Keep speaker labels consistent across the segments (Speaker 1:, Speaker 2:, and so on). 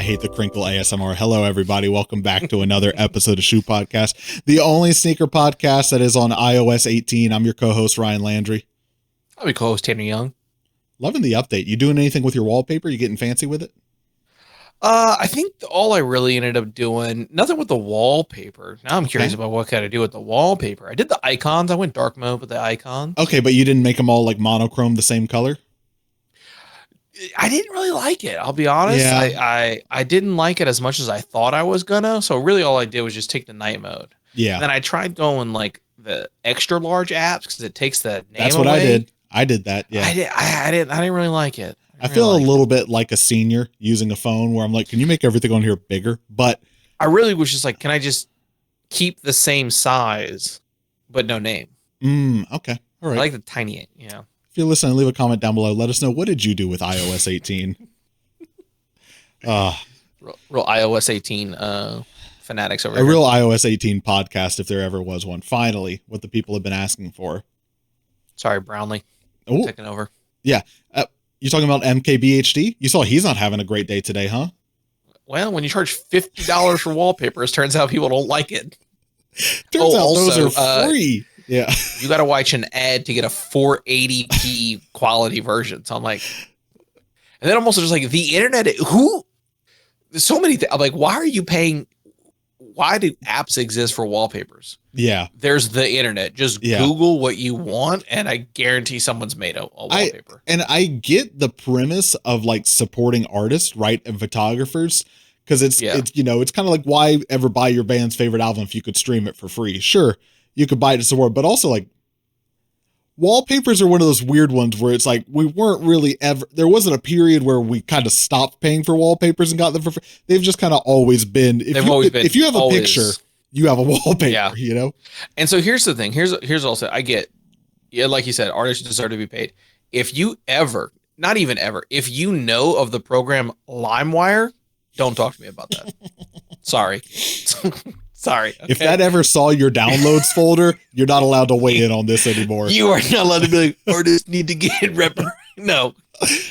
Speaker 1: hate the crinkle ASMR. Hello, everybody. Welcome back to another episode of Shoe Podcast, the only sneaker podcast that is on iOS 18. I'm your co-host, Ryan Landry.
Speaker 2: I'm your co-host, Tanner Young.
Speaker 1: Loving the update. You doing anything with your wallpaper? You getting fancy with it?
Speaker 2: I think all I really ended up doing, nothing with the wallpaper. Now I'm curious about what kind of do with the wallpaper. I did the icons. I went dark mode with the icons.
Speaker 1: Okay, but you didn't make them all like monochrome, the same color?
Speaker 2: I didn't really like it. I'll be honest.
Speaker 1: Yeah.
Speaker 2: I didn't like it as much as I thought I was gonna. So really all I did was just take the night mode.
Speaker 1: Yeah.
Speaker 2: And then I tried going like the extra large apps because it takes the name
Speaker 1: That's what
Speaker 2: away.
Speaker 1: I did. I did that. Yeah.
Speaker 2: I didn't really like it.
Speaker 1: I feel a little bit like a senior using a phone where I'm like, can you make everything on here bigger? But
Speaker 2: I really was just like, can I just keep the same size, but no name?
Speaker 1: Okay. All right.
Speaker 2: I like the tiny, you know.
Speaker 1: If you're listening, leave a comment down below. Let us know, what did you do with iOS 18?
Speaker 2: Real iOS 18 fanatics over
Speaker 1: a
Speaker 2: here.
Speaker 1: Real iOS 18 podcast, if there ever was one. Finally, what the people have been asking for.
Speaker 2: Sorry, Brownlee.
Speaker 1: Oh,
Speaker 2: taking over.
Speaker 1: Yeah. You talking about MKBHD? You saw he's not having a great day today, huh?
Speaker 2: Well, when you charge $50 for wallpapers, turns out people don't like it.
Speaker 1: Turns out those are free. Yeah.
Speaker 2: You got to watch an ad to get a 480p quality version. So I'm like, and then I'm also just like, the internet, there's so many things. I'm like, why are you paying? Why do apps exist for wallpapers?
Speaker 1: Yeah.
Speaker 2: There's the internet. Just Google what you want, and I guarantee someone's made a wallpaper.
Speaker 1: I get the premise of like supporting artists, right, and photographers, because it's you know, it's kind of like, why ever buy your band's favorite album if you could stream it for free? Sure, you could buy it to support, but also like wallpapers are one of those weird ones where it's like we weren't really ever. There wasn't a period where we kind of stopped paying for wallpapers and got them for free. They've just kind of always been. If you have a picture, you have a wallpaper. You know. And
Speaker 2: so here's the thing. Here's also I get. Yeah, like you said, artists deserve to be paid. If you ever, not even ever, if you know of the program LimeWire, don't talk to me about that. Sorry. Sorry. Okay?
Speaker 1: If that ever saw your downloads folder, you're not allowed to weigh in on this anymore.
Speaker 2: You are not allowed to be like, artists need to get No.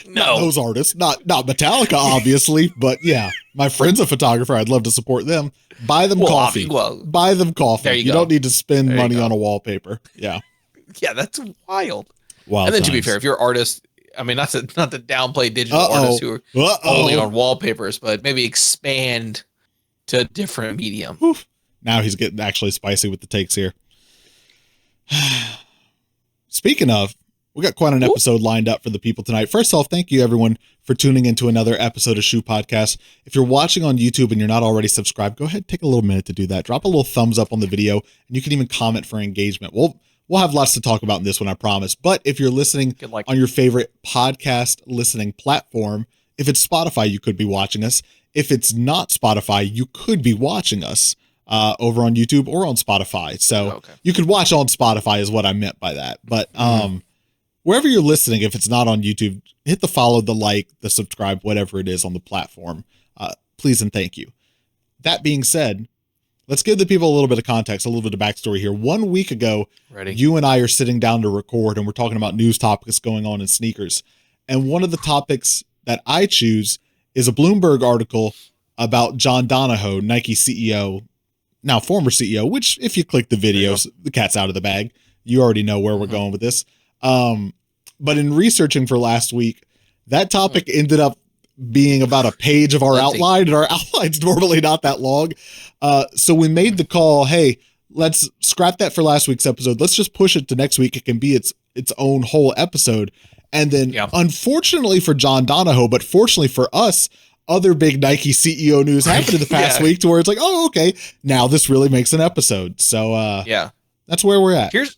Speaker 1: Not those artists, not Metallica, obviously, but yeah, my friend's a photographer. I'd love to support them. Buy them coffee. Buy them coffee.
Speaker 2: There
Speaker 1: you don't need to spend money on a wallpaper. Yeah.
Speaker 2: Yeah, that's wild.
Speaker 1: Wild.
Speaker 2: And then
Speaker 1: times.
Speaker 2: To be fair, if you're artists, I mean, not to downplay digital artists who are only on wallpapers, but maybe expand to a different medium.
Speaker 1: Oof. Now he's getting actually spicy with the takes here. Speaking of, we got quite an episode lined up for the people tonight. First off, thank you everyone for tuning into another episode of Shoe Podcast. If you're watching on YouTube and you're not already subscribed, go ahead, take a little minute to do that. Drop a little thumbs up on the video, and you can even comment for engagement. We'll have lots to talk about in this one, I promise. But if you're listening on your favorite podcast listening platform, if it's Spotify, you could be watching us. If it's not Spotify, you could be watching us over on YouTube or on Spotify. So you could watch on Spotify is what I meant by that. But wherever you're listening, if it's not on YouTube, hit the follow, the like, the subscribe, whatever it is on the platform. Please and thank you. That being said, let's give the people a little bit of context, a little bit of backstory here. 1 week ago, you and I are sitting down to record, and we're talking about news topics going on in sneakers. And one of the topics that I choose is a Bloomberg article about John Donahoe, Nike CEO, now former CEO, which if you click the videos, the cat's out of the bag. You already know where we're going with this. But in researching for last week, that topic ended up being about a page of our outline, and our outline's normally not that long. So we made the call, hey, let's scrap that for last week's episode. Let's just push it to next week. It can be its own whole episode. And then unfortunately for John Donahoe, but fortunately for us, other big Nike CEO news happened in the past week to where it's like, oh, okay, now this really makes an episode. So that's where we're at.
Speaker 2: Here's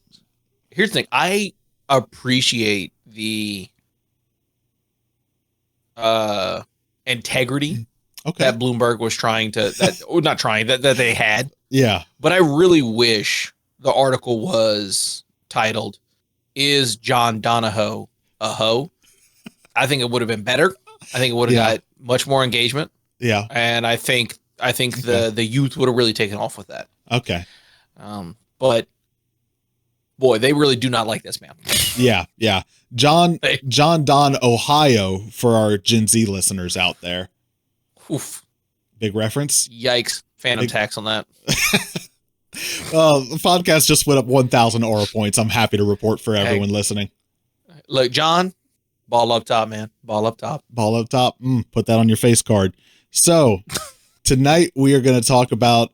Speaker 2: the thing. I appreciate the integrity that Bloomberg was that they had.
Speaker 1: Yeah.
Speaker 2: But I really wish the article was titled, "Is John Donahoe a hoe?" I think it would have been better. I think it would have got much more engagement.
Speaker 1: Yeah.
Speaker 2: And I think the youth would have really taken off with that.
Speaker 1: Okay.
Speaker 2: But boy, they really do not like this man.
Speaker 1: Yeah. Yeah. John Don Ohio for our Gen Z listeners out there.
Speaker 2: Oof.
Speaker 1: Big reference.
Speaker 2: Yikes. Phantom tax on that.
Speaker 1: The podcast just went up 1,000 aura points. I'm happy to report for everyone listening.
Speaker 2: Look, John, ball up top, man. Ball up top.
Speaker 1: Ball up top. Put that on your face card. So tonight we are going to talk about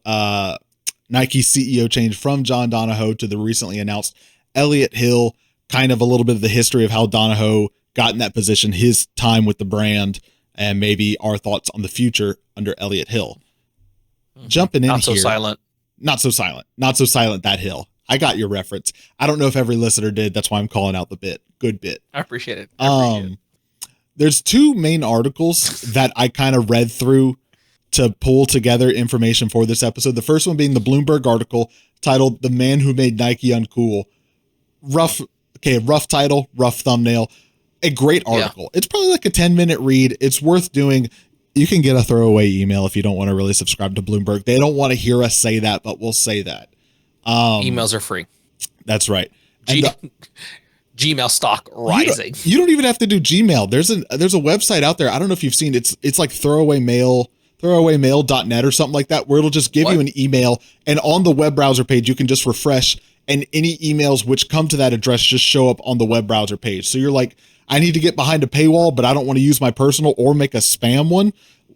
Speaker 1: Nike's CEO change from John Donahoe to the recently announced Elliott Hill, kind of a little bit of the history of how Donahoe got in that position, his time with the brand, and maybe our thoughts on the future under Elliott Hill. Jumping in here.
Speaker 2: Not so silent.
Speaker 1: Not so silent. Not so silent, that Hill. I got your reference. I don't know if every listener did. That's why I'm calling out the bit. Good bit.
Speaker 2: I appreciate it.
Speaker 1: There's two main articles that I kind of read through to pull together information for this episode. The first one being the Bloomberg article titled "The Man Who Made Nike Uncool." Rough title, rough thumbnail. A great article. Yeah. It's probably like a 10-minute read. It's worth doing. You can get a throwaway email if you don't want to really subscribe to Bloomberg. They don't want to hear us say that, but we'll say that.
Speaker 2: Emails are free.
Speaker 1: That's right.
Speaker 2: Gmail stock rising.
Speaker 1: You don't even have to do Gmail. There's a website out there. I don't know if you've seen it. It's like throwawaymail.net or something like that, where it'll just give you an email, and on the web browser page you can just refresh, and any emails which come to that address just show up on the web browser page. So you're like, I need to get behind a paywall, but I don't want to use my personal or make a spam one.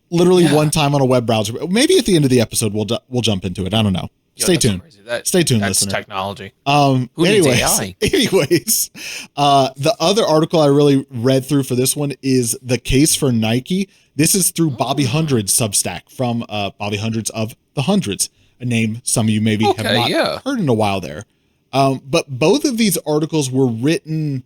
Speaker 1: Literally one time on a web browser. Maybe at the end of the episode we'll jump into it. I don't know. Stay tuned. Stay tuned,
Speaker 2: that's
Speaker 1: listener.
Speaker 2: Technology.
Speaker 1: Anyways, the other article I really read through for this one is The Case for Nike. This is through Bobby Hundred's Substack from Bobby Hundreds of the Hundreds, a name some of you maybe have not heard in a while there. But both of these articles were written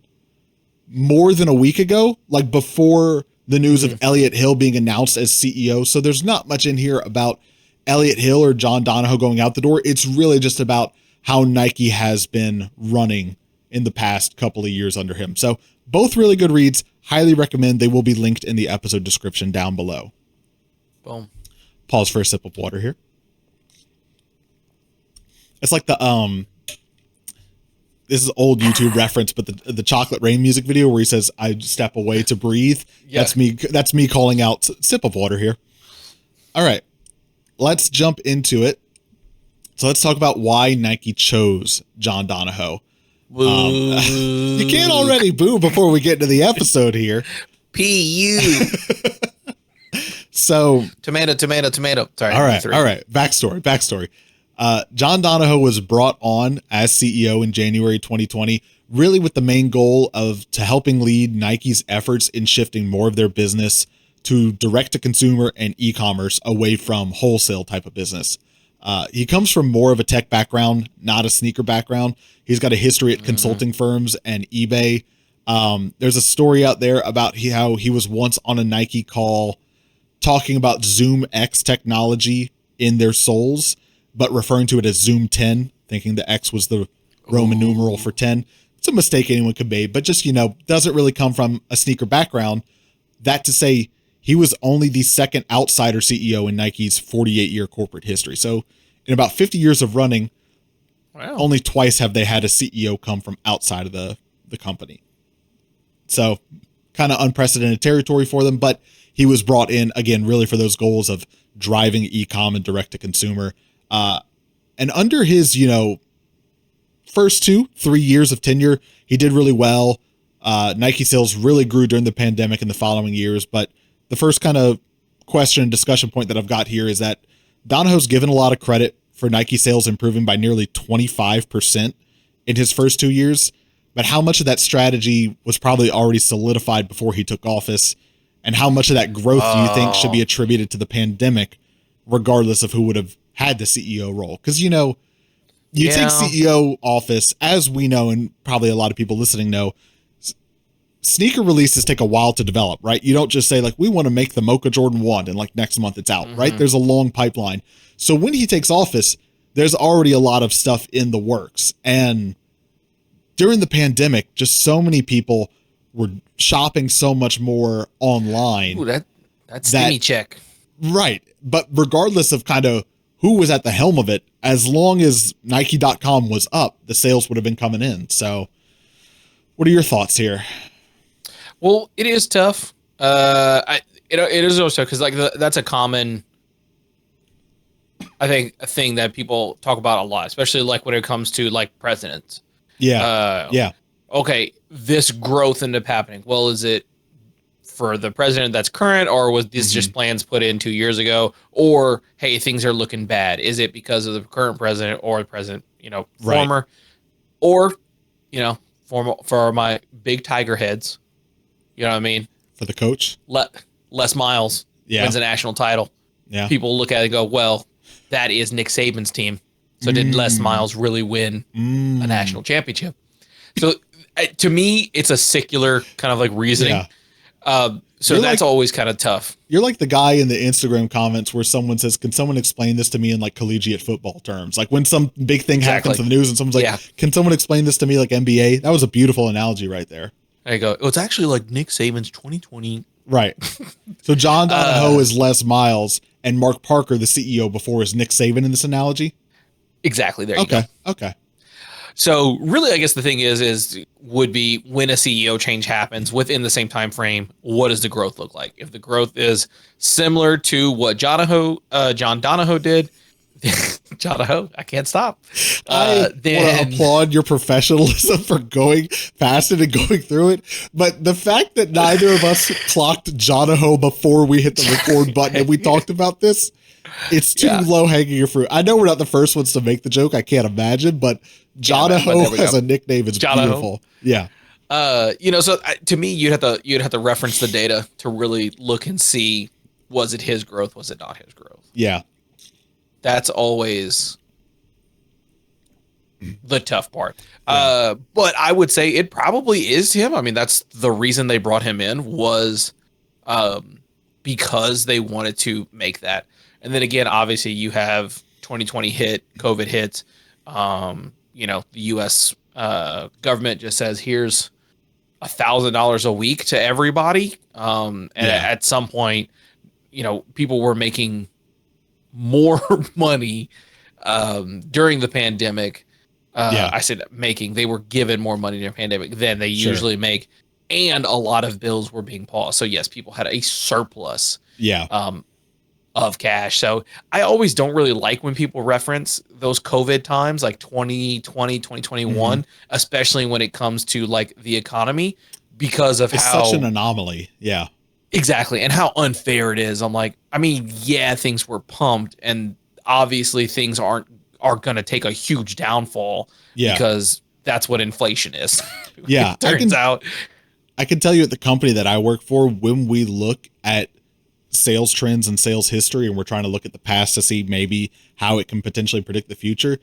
Speaker 1: more than a week ago, like before the news of Elliott Hill being announced as CEO. So there's not much in here about Elliott Hill or John Donahoe going out the door. It's really just about how Nike has been running in the past couple of years under him. So both really good reads. Highly recommend. They will be linked in the episode description down below.
Speaker 2: Boom.
Speaker 1: Pause for a sip of water here. It's like the this is old YouTube reference, but the Chocolate Rain music video where he says, "I step away to breathe." Yeah. That's me calling out sip of water here. All right, let's jump into it. So let's talk about why Nike chose John Donahoe. You can't already boo before we get into the episode here.
Speaker 2: P.U.
Speaker 1: So
Speaker 2: tomato. Sorry.
Speaker 1: All right. Backstory. John Donahoe was brought on as CEO in January 2020, really with the main goal to helping lead Nike's efforts in shifting more of their business to direct to consumer and e-commerce away from wholesale type of business. He comes from more of a tech background, not a sneaker background. He's got a history at consulting firms and eBay. There's a story out there about how he was once on a Nike call talking about Zoom X technology in their soles, but referring to it as Zoom 10, thinking the X was the Roman numeral for 10. It's a mistake anyone could make, but just, doesn't really come from a sneaker background. That to say, he was only the second outsider CEO in Nike's 48-year corporate history. So in about 50 years of running, only twice have they had a CEO come from outside of the company. So kind of unprecedented territory for them, but he was brought in, again, really for those goals of driving e-com and direct-to-consumer. And under his, first 2-3 years of tenure, he did really well. Nike sales really grew during the pandemic in the following years. But the first kind of question and discussion point that I've got here is that Donahoe's given a lot of credit for Nike sales improving by nearly 25% in his first 2 years. But how much of that strategy was probably already solidified before he took office? And how much of that growth do you think should be attributed to the pandemic, regardless of who would have had the CEO role? Because, you take CEO office, as we know, and probably a lot of people listening know, sneaker releases take a while to develop, right? You don't just say, we want to make the Mocha Jordan 1 and next month it's out, right? There's a long pipeline. So when he takes office, there's already a lot of stuff in the works. And during the pandemic, just so many people were shopping so much more online.
Speaker 2: Ooh, that's skinny check.
Speaker 1: Right. But regardless of kind of who was at the helm of it, as long as Nike.com was up, the sales would have been coming in. So what are your thoughts here?
Speaker 2: Well, it is tough. It is also tough because that's a common I think a thing that people talk about a lot, especially like when it comes to like presidents.
Speaker 1: Yeah.
Speaker 2: Okay, this growth ended up happening. Well, is it for the president that's current, or was this just plans put in 2 years ago? Or hey, things are looking bad. Is it because of the current president or the president, former,
Speaker 1: Right.
Speaker 2: or former for my big tiger heads? You know what I mean?
Speaker 1: For the coach.
Speaker 2: Les Miles wins a national title.
Speaker 1: Yeah.
Speaker 2: People look at it and go, well, that is Nick Saban's team. So did Les Miles really win a national championship? So to me, it's a secular kind of like reasoning.
Speaker 1: Yeah.
Speaker 2: So
Speaker 1: You're
Speaker 2: that's always kind of tough.
Speaker 1: You're like the guy in the Instagram comments where someone says, can someone explain this to me in like collegiate football terms? Like when some big thing happens in the news and someone's like, can someone explain this to me like NBA? That was a beautiful analogy right there.
Speaker 2: There you go. It's actually like Nick Saban's 2020.
Speaker 1: Right. So John Donahoe is Les Miles and Mark Parker, the CEO before, is Nick Saban in this analogy?
Speaker 2: Exactly. There you go.
Speaker 1: Okay.
Speaker 2: So really, I guess the thing would be when a CEO change happens within the same time frame, what does the growth look like? If the growth is similar to what John Donahoe did, Donahoe, I can't stop.
Speaker 1: I want to applaud your professionalism for going past it and going through it. But the fact that neither of us clocked Donahoe before we hit the record button and we talked about this, it's too low hanging fruit. I know we're not the first ones to make the joke. I can't imagine, but Donahoe as a nickname is beautiful. Yeah.
Speaker 2: So to me, you'd have to reference the data to really look and see, was it his growth? Was it not his growth?
Speaker 1: Yeah.
Speaker 2: That's always the tough part. Yeah. But I would say it probably is him. I mean, that's the reason they brought him in was because they wanted to make that. And then again, obviously you have 2020 COVID hits. The U.S. Government just says, here's $1,000 a week to everybody. At some point, people were making more money during the pandemic. I said making, they were given more money during the pandemic than they usually make. And a lot of bills were being paused. So yes, people had a surplus of cash. So I always don't really like when people reference those COVID times like 2020, 2021, especially when it comes to like the economy, because of
Speaker 1: it's such an anomaly. Yeah.
Speaker 2: Exactly. And how unfair it is. I'm like, I mean, things were pumped and obviously things are going to take a huge downfall because that's what inflation is.
Speaker 1: Yeah.
Speaker 2: Turns out.
Speaker 1: I can tell you at the company that I work for, when we look at sales trends and sales history, and we're trying to look at the past to see maybe how it can potentially predict the future.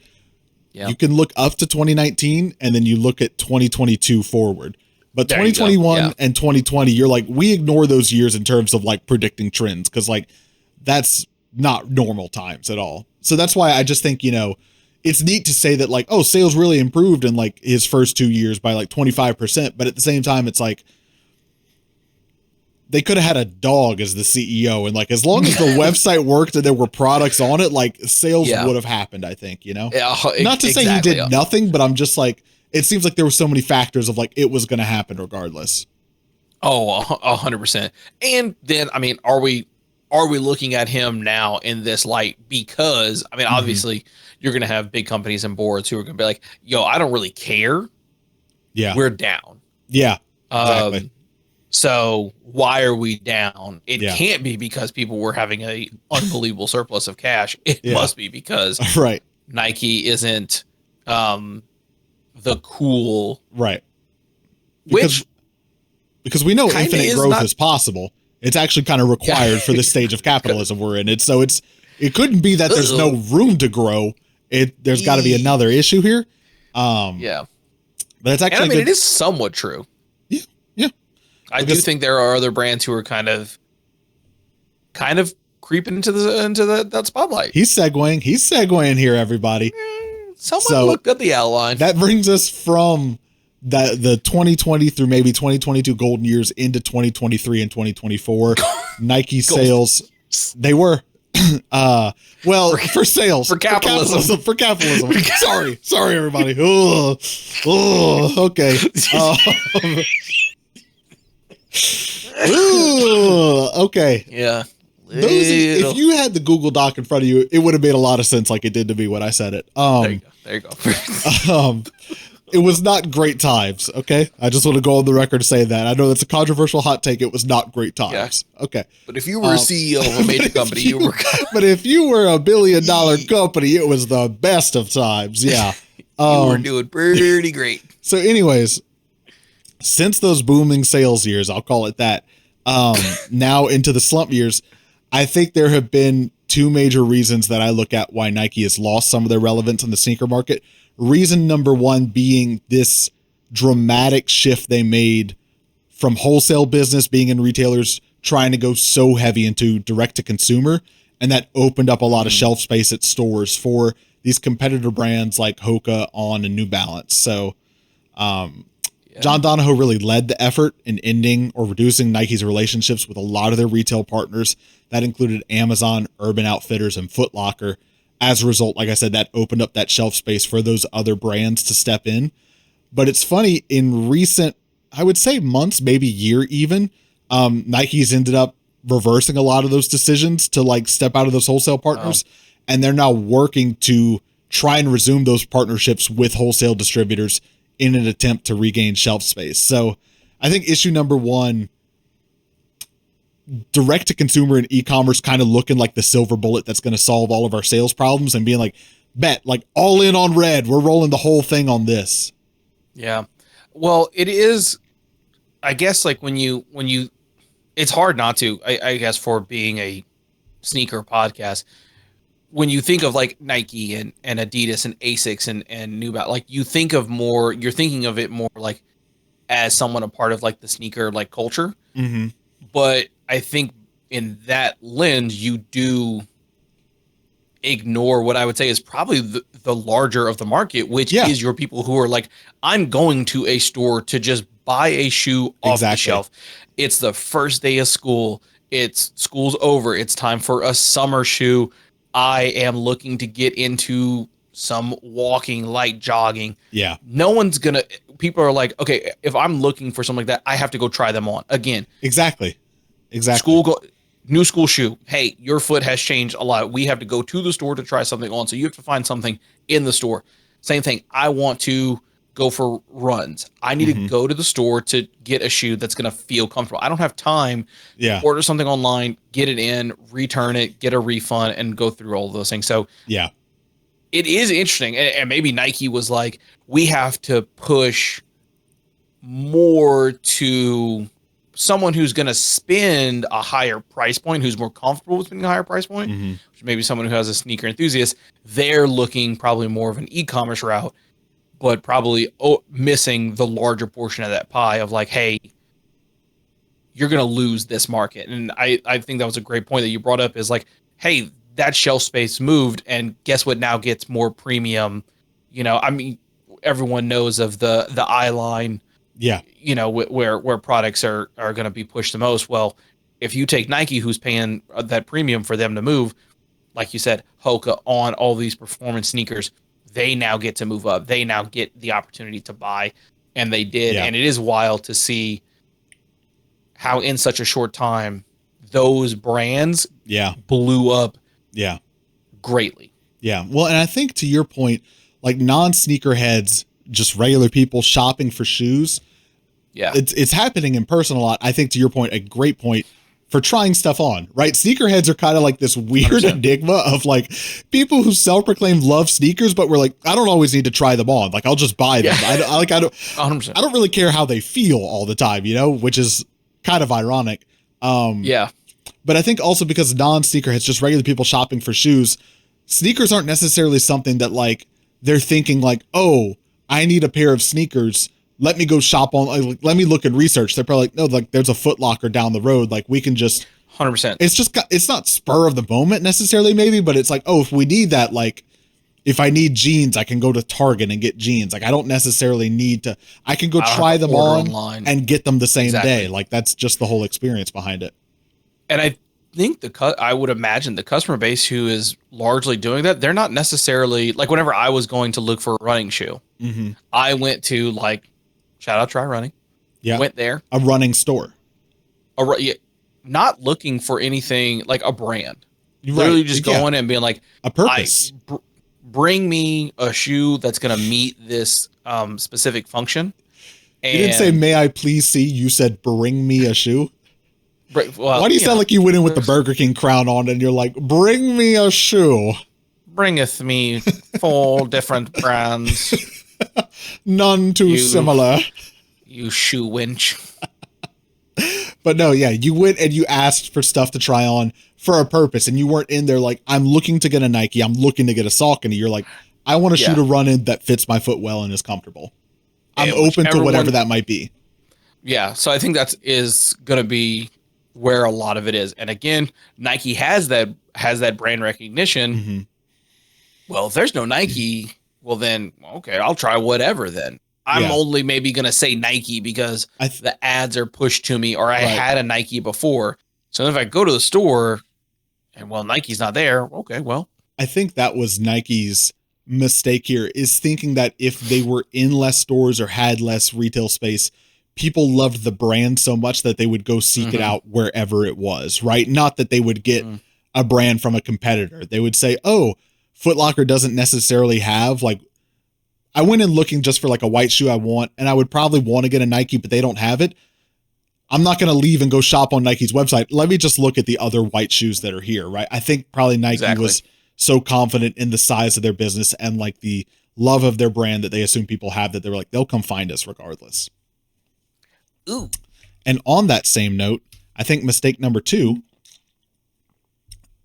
Speaker 1: You can look up to 2019 and then you look at 2022 forward. But 2021 and 2020, you're like, we ignore those years in terms of like predicting trends because like that's not normal times at all. So that's why I just think, it's neat to say that like, oh, sales really improved in like his first 2 years by like 25%. But at the same time, it's like they could have had a dog as the CEO. And like, as long as the website worked and there were products on it, like sales would have happened, I think, Not to say he did nothing, but I'm just like, it seems like there were so many factors of like, it was going to happen regardless.
Speaker 2: Oh, 100%. And then, I mean, are we looking at him now in this light? Because, I mean, obviously you're going to have big companies and boards who are going to be like, yo, I don't really care.
Speaker 1: Yeah.
Speaker 2: We're down.
Speaker 1: Yeah. Exactly.
Speaker 2: So why are we down? It can't be because people were having a unbelievable surplus of cash. It must be because Nike isn't the cool.
Speaker 1: Right. Because we know infinite growth is possible. It's actually kind of required for the stage of capitalism we're in. So it couldn't be that there's no room to grow. There's got to be another issue here. But it's actually
Speaker 2: it is somewhat true.
Speaker 1: Yeah.
Speaker 2: I do think there are other brands who are kind of creeping into that spotlight.
Speaker 1: He's segueing here, everybody.
Speaker 2: Someone look at the outline.
Speaker 1: That brings us from the 2020 through maybe 2022 golden years into 2023 and 2024. Nike sales, they were for sales,
Speaker 2: for capitalism.
Speaker 1: Sorry everybody. Okay. Okay.
Speaker 2: Yeah.
Speaker 1: If you had the Google Doc in front of you, it would have made a lot of sense like it did to me when I said it.
Speaker 2: There you go.
Speaker 1: It was not great times, okay? I just want to go on the record to say that. I know that's a controversial hot take. It was not great times. Yeah. Okay.
Speaker 2: But if you were a CEO of a major company, you were...
Speaker 1: But if you were a $1 billion company, it was the best of times. Yeah.
Speaker 2: You were doing pretty great.
Speaker 1: So anyways, since those booming sales years, I'll call it that, now into the slump years, I think there have been two major reasons that I look at why Nike has lost some of their relevance in the sneaker market. Reason number one being this dramatic shift they made from wholesale business, being in retailers, trying to go so heavy into direct to consumer. And that opened up a lot of shelf space at stores for these competitor brands like Hoka, On, and New Balance. So John Donahoe really led the effort in ending or reducing Nike's relationships with a lot of their retail partners. That included Amazon, Urban Outfitters, and Foot Locker. As a result, like I said, that opened up that shelf space for those other brands to step in. But it's funny, in recent, I would say months, maybe year even, Nike's ended up reversing a lot of those decisions to like step out of those wholesale partners. Oh. And they're now working to try and resume those partnerships with wholesale distributors in an attempt to regain shelf space. So I think issue number one, direct to consumer and e-commerce kind of looking like the silver bullet that's going to solve all of our sales problems and being like, bet, like all in on red. We're rolling the whole thing on this.
Speaker 2: Yeah. Well, it is, I guess, like when you, it's hard not to, I guess, for being a sneaker podcast, when you think of like Nike and Adidas and Asics and New Balance, like you think of more, you're thinking of it more like as someone a part of like the sneaker like culture.
Speaker 1: Mm-hmm.
Speaker 2: But I think in that lens, you do ignore what I would say is probably the larger of the market, which is your people who are like, I'm going to a store to just buy a shoe off the shelf. It's the first day of school. It's school's over. It's time for a summer shoe. I am looking to get into some walking, light jogging.
Speaker 1: Yeah.
Speaker 2: No one's gonna, people are like, okay, if I'm looking for something like that, I have to go try them on again.
Speaker 1: Exactly.
Speaker 2: New school shoe. Hey, your foot has changed a lot. We have to go to the store to try something on. So you have to find something in the store. Same thing. I want to go for runs. I need to go to the store to get a shoe that's going to feel comfortable. I don't have time to order something online, get it in, return it, get a refund, and go through all of those things. So
Speaker 1: yeah,
Speaker 2: it is interesting. And maybe Nike was like, we have to push more to someone who's going to spend a higher price point, who's more comfortable with spending a higher price point, which maybe someone who has a sneaker enthusiast. They're looking probably more of an e-commerce route, but probably missing the larger portion of that pie of like, hey, you're going to lose this market. And I think that was a great point that you brought up is like, hey, that shelf space moved, and guess what now gets more premium? You know, I mean, everyone knows of the eye line, you know, where products are going to be pushed the most. Well, if you take Nike, who's paying that premium for them to move, like you said, Hoka, On, all these performance sneakers, they now get to move up. They now get the opportunity to buy, and they did. Yeah. And it is wild to see how in such a short time those brands blew up greatly.
Speaker 1: Yeah. Well, and I think to your point, like non-sneaker heads, just regular people shopping for shoes, it's happening in person a lot. I think to your point, a great point for trying stuff on, right? Sneakerheads are kind of like this weird 100%. Enigma of like people who self-proclaim love sneakers, but we're like, I don't always need to try them on. Like I'll just buy them. I don't
Speaker 2: 100%.
Speaker 1: I don't really care how they feel all the time, you know, which is kind of ironic. But I think also because non-sneakerheads, just regular people shopping for shoes, sneakers aren't necessarily something that like they're thinking like, oh, I need a pair of sneakers. Let me go shop on, like, let me look and research. They're probably like, no, like there's a Foot Locker down the road. Like we can just
Speaker 2: 100%.
Speaker 1: It's just, it's not spur of the moment necessarily maybe, but it's like, oh, if we need that, like if I need jeans, I can go to Target and get jeans. Like I don't necessarily need to, I can go try them on online and get them the same day. Like that's just the whole experience behind it.
Speaker 2: And I think I would imagine the customer base who is largely doing that, they're not necessarily like whenever I was going to look for a running shoe, I went to like, shout out Try Running.
Speaker 1: Yeah.
Speaker 2: Went there.
Speaker 1: A running store.
Speaker 2: not looking for anything like a brand.
Speaker 1: Right.
Speaker 2: Literally just going and being like,
Speaker 1: a purpose.
Speaker 2: Bring me a shoe that's going to meet this specific function. And
Speaker 1: you didn't say, may I please see? You said, bring me a shoe.
Speaker 2: Well,
Speaker 1: why do you sound like you went in with the Burger King crown on and you're like, bring me a shoe?
Speaker 2: Bringeth me 4 different brands.
Speaker 1: None too similar.
Speaker 2: You shoe winch.
Speaker 1: But no, yeah, you went and you asked for stuff to try on for a purpose, and you weren't in there like, I'm looking to get a Nike, I'm looking to get a Saucony. You're like, I want a shoe to run in that fits my foot well and is comfortable. I'm open to whatever that might be. Yeah,
Speaker 2: so I think that is going to be where a lot of it is. And again, Nike has that brand recognition.
Speaker 1: Mm-hmm.
Speaker 2: Well, if there's no Nike, well then, okay, I'll try whatever then. I'm only maybe going to say Nike because the ads are pushed to me, or I had a Nike before. So if I go to the store and, well, Nike's not there, okay, well.
Speaker 1: I think that was Nike's mistake here, is thinking that if they were in less stores or had less retail space, people loved the brand so much that they would go seek it out wherever it was, right? Not that they would get a brand from a competitor. They would say, oh, Foot Locker doesn't necessarily have, like, I went in looking just for like a white shoe I want, and I would probably want to get a Nike, but they don't have it. I'm not going to leave and go shop on Nike's website. Let me just look at the other white shoes that are here, right? I think probably Nike was so confident in the size of their business and like the love of their brand that they assume people have, that they were like, they'll come find us regardless.
Speaker 2: Ooh.
Speaker 1: And on that same note, I think mistake number 2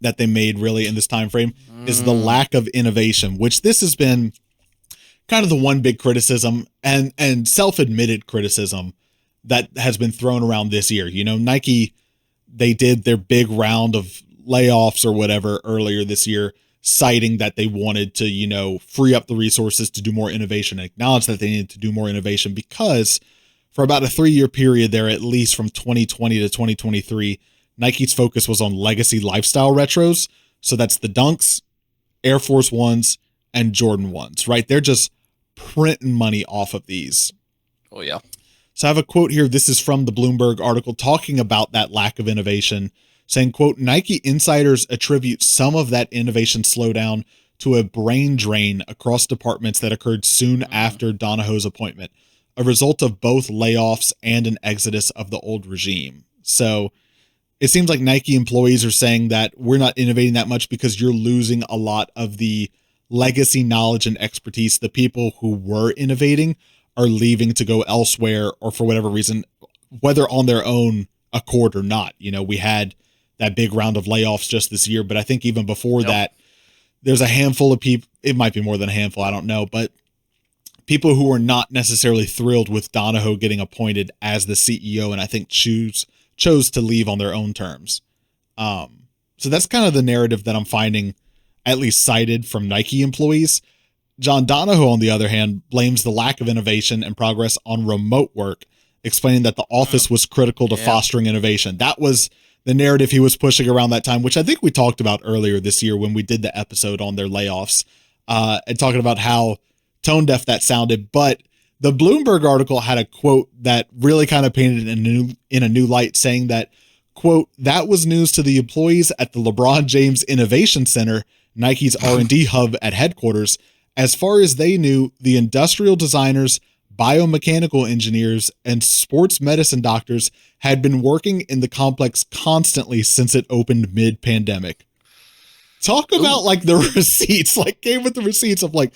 Speaker 1: that they made really in this time frame is the lack of innovation, which this has been kind of the one big criticism and self-admitted criticism that has been thrown around this year. You know, Nike, they did their big round of layoffs or whatever earlier this year, citing that they wanted to, you know, free up the resources to do more innovation, and acknowledge that they needed to do more innovation because for about a 3-year period there, at least from 2020 to 2023, Nike's focus was on legacy lifestyle retros. So that's the Dunks, Air Force Ones, and Jordan 1s, right? They're just printing money off of these.
Speaker 2: Oh, yeah.
Speaker 1: So I have a quote here. This is from the Bloomberg article talking about that lack of innovation, saying, quote, Nike insiders attribute some of that innovation slowdown to a brain drain across departments that occurred soon after Donahoe's appointment, a result of both layoffs and an exodus of the old regime. So it seems like Nike employees are saying that we're not innovating that much because you're losing a lot of the legacy knowledge and expertise. The people who were innovating are leaving to go elsewhere, or for whatever reason, whether on their own accord or not. You know, we had that big round of layoffs just this year, but I think even before that, there's a handful of people, it might be more than a handful, I don't know, but people who were not necessarily thrilled with Donahoe getting appointed as the CEO, and I think chose to leave on their own terms. So that's kind of the narrative that I'm finding, at least cited from Nike employees. John Donahoe, on the other hand, blames the lack of innovation and progress on remote work, explaining that the office was critical to fostering innovation. That was the narrative he was pushing around that time, which I think we talked about earlier this year when we did the episode on their layoffs, and talking about how tone deaf that sounded. But the Bloomberg article had a quote that really kind of painted it in a new light, saying that, quote, that was news to the employees at the LeBron James Innovation Center, Nike's R&D hub at headquarters. As far as they knew, the industrial designers, biomechanical engineers, and sports medicine doctors had been working in the complex constantly since it opened mid-pandemic. Talk about like the receipts, like came with the receipts of like,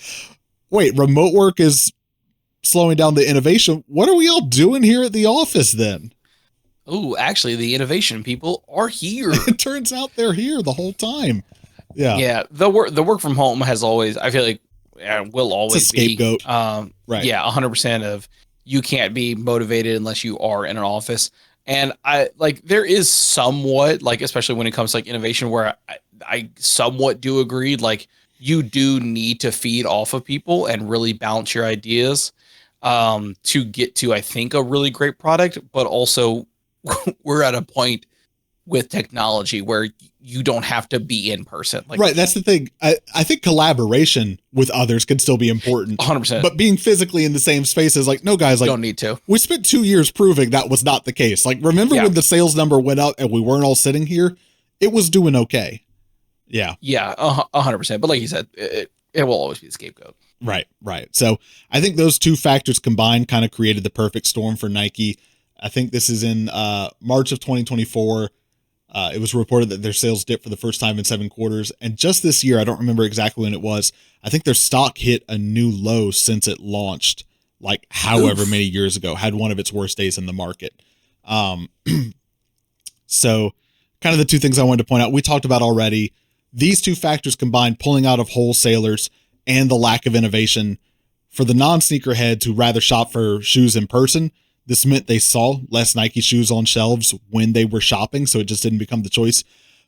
Speaker 1: wait, remote work is slowing down the innovation. What are we all doing here at the office then?
Speaker 2: Oh, actually, the innovation people are here.
Speaker 1: It turns out they're here the whole time. Yeah.
Speaker 2: Yeah. The work from home has always, I feel like, will always
Speaker 1: it's a scapegoat.
Speaker 2: Be. Right. Yeah. 100% of you can't be motivated unless you are in an office. And I like, there is somewhat like, especially when it comes to like innovation, where I somewhat do agree. Like you do need to feed off of people and really balance your ideas to get to, I think, a really great product. But also we're at a point with technology where you don't have to be in person. Like,
Speaker 1: right. That's the thing. I think collaboration with others can still be important.
Speaker 2: 100%.
Speaker 1: But being physically in the same space is like, no, guys, like,
Speaker 2: don't need to.
Speaker 1: We spent 2 years proving that was not the case. Like, remember when the sales number went up and we weren't all sitting here? It was doing okay. Yeah.
Speaker 2: Yeah, 100%. But like you said, it will always be the scapegoat.
Speaker 1: Right. So I think those two factors combined kind of created the perfect storm for Nike. I think this is in March of 2024. It was reported that their sales dipped for the first time in 7 quarters. And just this year, I don't remember exactly when it was, I think their stock hit a new low since it launched, like however many years ago, had one of its worst days in the market. So kind of the two things I wanted to point out, we talked about already. These two factors combined, pulling out of wholesalers and the lack of innovation for the non-sneakerheads who rather shop for shoes in person. This meant they saw less Nike shoes on shelves when they were shopping, so it just didn't become the choice.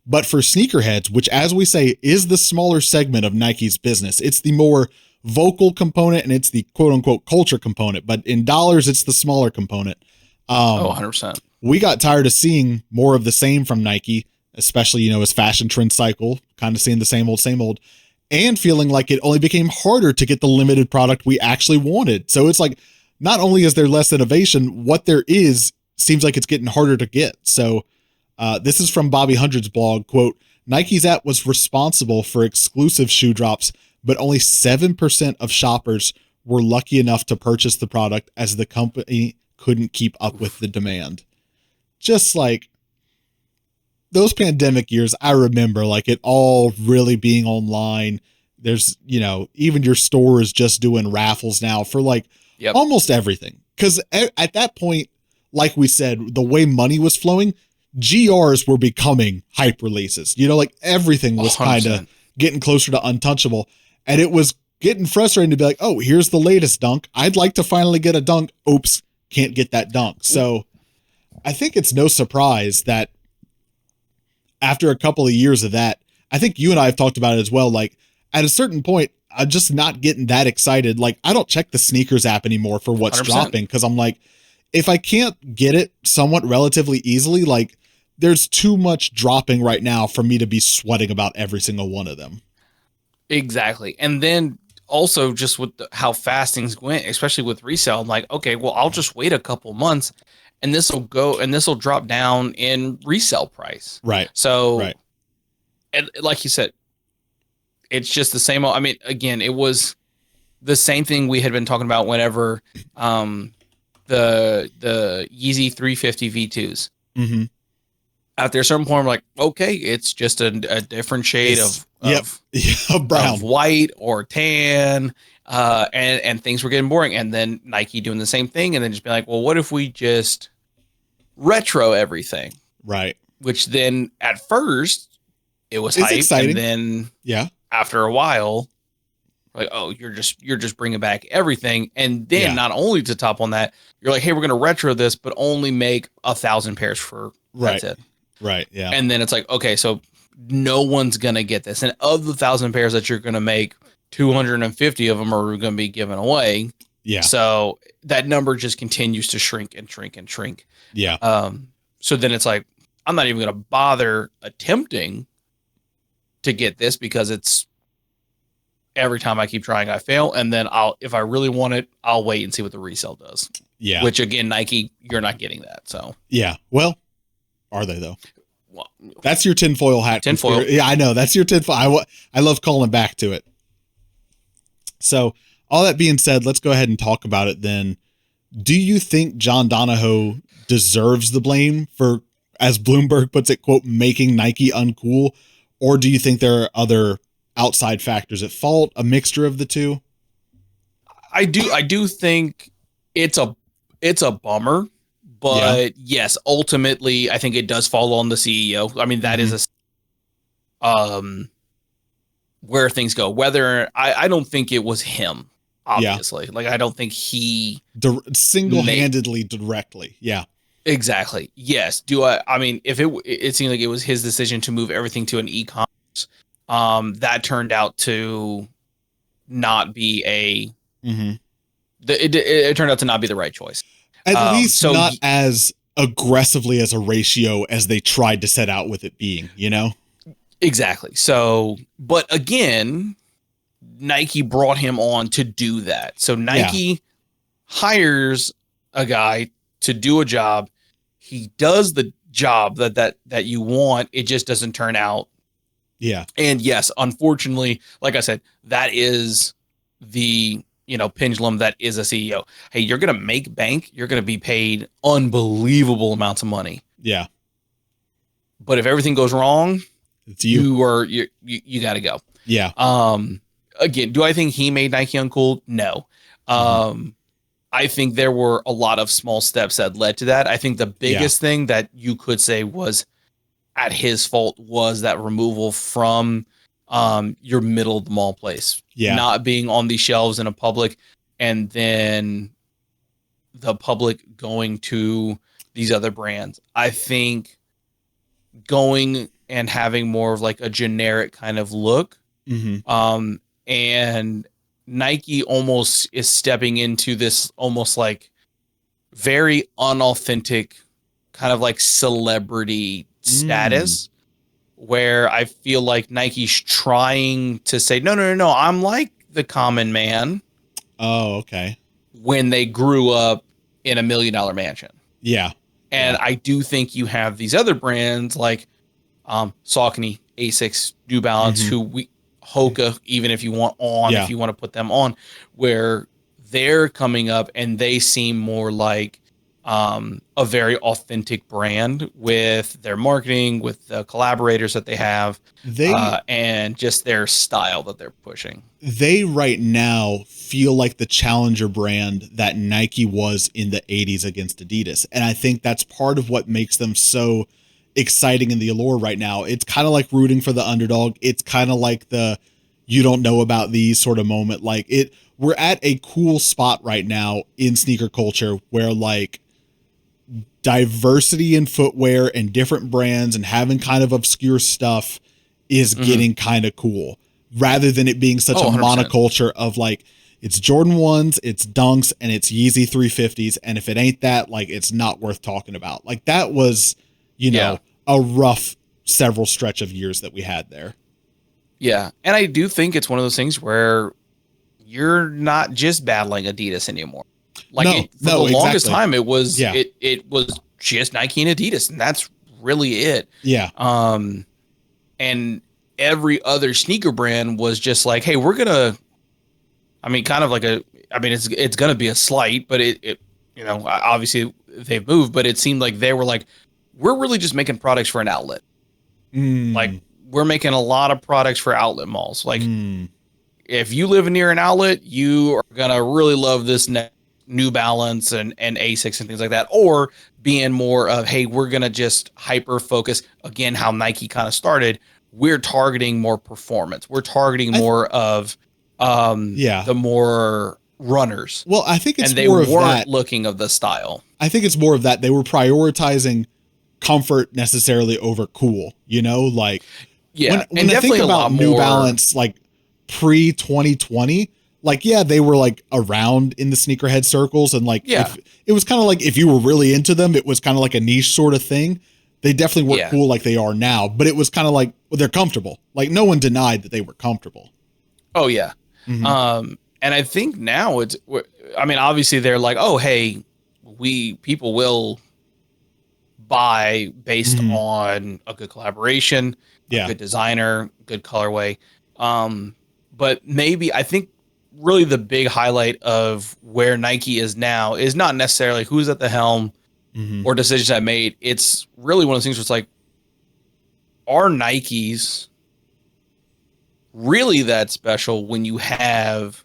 Speaker 1: But for sneakerheads, which, as we say, is the smaller segment of Nike's business, it's the more vocal component and it's the quote-unquote culture component. But in dollars, it's the smaller component.
Speaker 2: 100%.
Speaker 1: We got tired of seeing more of the same from Nike, especially, as fashion trend cycle, kind of seeing the same old, and feeling like it only became harder to get the limited product we actually wanted. So it's like, not only is there less innovation, what there is seems like it's getting harder to get. So this is from Bobby Hundred's blog, quote, Nike's app was responsible for exclusive shoe drops, but only 7% of shoppers were lucky enough to purchase the product as the company couldn't keep up with the demand. Just like those pandemic years, I remember like it all really being online. There's, even your store is just doing raffles now for like almost everything. Because at that point, like we said, the way money was flowing, GRs were becoming hype releases. Like everything was kind of getting closer to untouchable. And it was getting frustrating to be like, oh, here's the latest dunk. I'd like to finally get a dunk. Oops, can't get that dunk. So I think it's no surprise that after a couple of years of that, I think you and I have talked about it as well. Like at a certain point, I'm just not getting that excited. Like I don't check the sneakers app anymore for what's
Speaker 2: 100%.
Speaker 1: dropping. Cause I'm like, if I can't get it somewhat relatively easily, like there's too much dropping right now for me to be sweating about every single one of them. Exactly.
Speaker 2: And then also just with how fast things went, especially with resale, I'm like, okay, well, I'll just wait a couple months and this will drop down in resale price.
Speaker 1: Right.
Speaker 2: So, and like you said, it's just the same. I mean, again, it was the same thing we had been talking about whenever the Yeezy 350 V2s.
Speaker 1: Mm-hmm.
Speaker 2: After a certain point, I'm like, okay, it's just a different shade of
Speaker 1: brown,
Speaker 2: of white or tan, and things were getting boring. And then Nike doing the same thing, and then just be like, well, what if we just retro everything?
Speaker 1: Right.
Speaker 2: Which then at first it was
Speaker 1: it's
Speaker 2: hype,
Speaker 1: exciting.
Speaker 2: and then after a while, like, oh, you're just bringing back everything, and then not only to top on that, you're like, hey, we're gonna retro this, but only make 1,000 pairs for that's it.
Speaker 1: Right. Yeah.
Speaker 2: And then it's like, okay, so no one's going to get this. And of the 1,000 pairs that you're going to make, 250 of them are going to be given away.
Speaker 1: Yeah.
Speaker 2: So that number just continues to shrink and shrink and shrink.
Speaker 1: Yeah.
Speaker 2: So then it's like, I'm not even going to bother attempting to get this because it's every time I keep trying, I fail. And then if I really want it, I'll wait and see what the resale does.
Speaker 1: Yeah.
Speaker 2: Which again, Nike, you're not getting that. So
Speaker 1: yeah. Well, are they though? Well, that's your tinfoil hat.
Speaker 2: Tinfoil.
Speaker 1: Yeah, I know. That's your tinfoil. I love calling back to it. So all that being said, let's go ahead and talk about it then. Do you think John Donahoe deserves the blame for, as Bloomberg puts it, quote, making Nike uncool? Or do you think there are other outside factors at fault, a mixture of the two?
Speaker 2: I do think it's a bummer. But yes, ultimately, I think it does fall on the CEO. I mean, that is where things go. Whether I don't think it was him, obviously. Like, I don't think he
Speaker 1: single-handedly directly. Yeah,
Speaker 2: exactly. Yes. I mean, if it seemed like it was his decision to move everything to an e-commerce, that turned out to not be it turned out to not be the right choice.
Speaker 1: At least not as aggressively as a ratio as they tried to set out with it being,
Speaker 2: Exactly. So, but again, Nike brought him on to do that. So Nike hires a guy to do a job. He does the job that you want. It just doesn't turn out.
Speaker 1: Yeah.
Speaker 2: And yes, unfortunately, like I said, that is the, pendulum that is a CEO. Hey, you're going to make bank. You're going to be paid unbelievable amounts of money.
Speaker 1: Yeah.
Speaker 2: But if everything goes wrong,
Speaker 1: it's you
Speaker 2: got to go.
Speaker 1: Yeah.
Speaker 2: Again, do I think he made Nike uncool? No. I think there were a lot of small steps that led to that. I think the biggest thing that you could say was at his fault was that removal from your middle of the mall place.
Speaker 1: Yeah.
Speaker 2: Not being on the shelves in a public, and then the public going to these other brands. I think going and having more of like a generic kind of look. And Nike almost is stepping into this almost like very unauthentic kind of like celebrity status where I feel like Nike's trying to say, no, I'm like the common man.
Speaker 1: Oh, okay.
Speaker 2: When they grew up in $1 million mansion.
Speaker 1: Yeah.
Speaker 2: And I do think you have these other brands like Saucony, Asics, New Balance, Hoka, even if you want if you want to put them on, where they're coming up and they seem more like a very authentic brand with their marketing, with the collaborators that they have, and just their style that they're pushing.
Speaker 1: They right now feel like the challenger brand that Nike was in the 80s against Adidas. And I think that's part of what makes them so exciting in the allure right now. It's kind of like rooting for the underdog. It's kind of like the you don't know about these sort of moment. Like we're at a cool spot right now in sneaker culture where like diversity in footwear and different brands and having kind of obscure stuff is getting kind of cool rather than it being such a
Speaker 2: 100%.
Speaker 1: monoculture of like, it's Jordan 1s, it's Dunks, and it's Yeezy 350s. And if it ain't that, like, it's not worth talking about. Like that was, a rough several stretch of years that we had there.
Speaker 2: Yeah. And I do think it's one of those things where you're not just battling Adidas anymore. Like for the longest time, it was it was just Nike and Adidas, and that's really it.
Speaker 1: Yeah.
Speaker 2: And every other sneaker brand was just like, hey, we're gonna. I mean, kind of like it's gonna be a slight, but it obviously they've moved, but it seemed like they were like, we're really just making products for an outlet. Like we're making a lot of products for outlet malls. Like if you live near an outlet, you are gonna really love this New Balance and Asics and things like that, or being more of, hey, we're going to just hyper focus again, how Nike kind of started. We're targeting more performance. We're targeting more of the more runners.
Speaker 1: Well, I think it's
Speaker 2: and
Speaker 1: more of that.
Speaker 2: They weren't looking of the style.
Speaker 1: I think it's more of that. They were prioritizing comfort necessarily over cool, like when I think about New Balance, like pre 2020, like, they were like around in the sneakerhead circles. And like, it was kind of like, if you were really into them, it was kind of like a niche sort of thing. They definitely weren't cool like they are now, but it was kind of like, well, they're comfortable. Like no one denied that they were comfortable.
Speaker 2: Oh yeah. And I think now obviously they're like, oh, hey, people will buy based on a good collaboration, a good designer, good colorway. But maybe I think really the big highlight of where Nike is now is not necessarily who's at the helm or decisions I made. It's really one of those things where it's like, are Nikes really that special when you have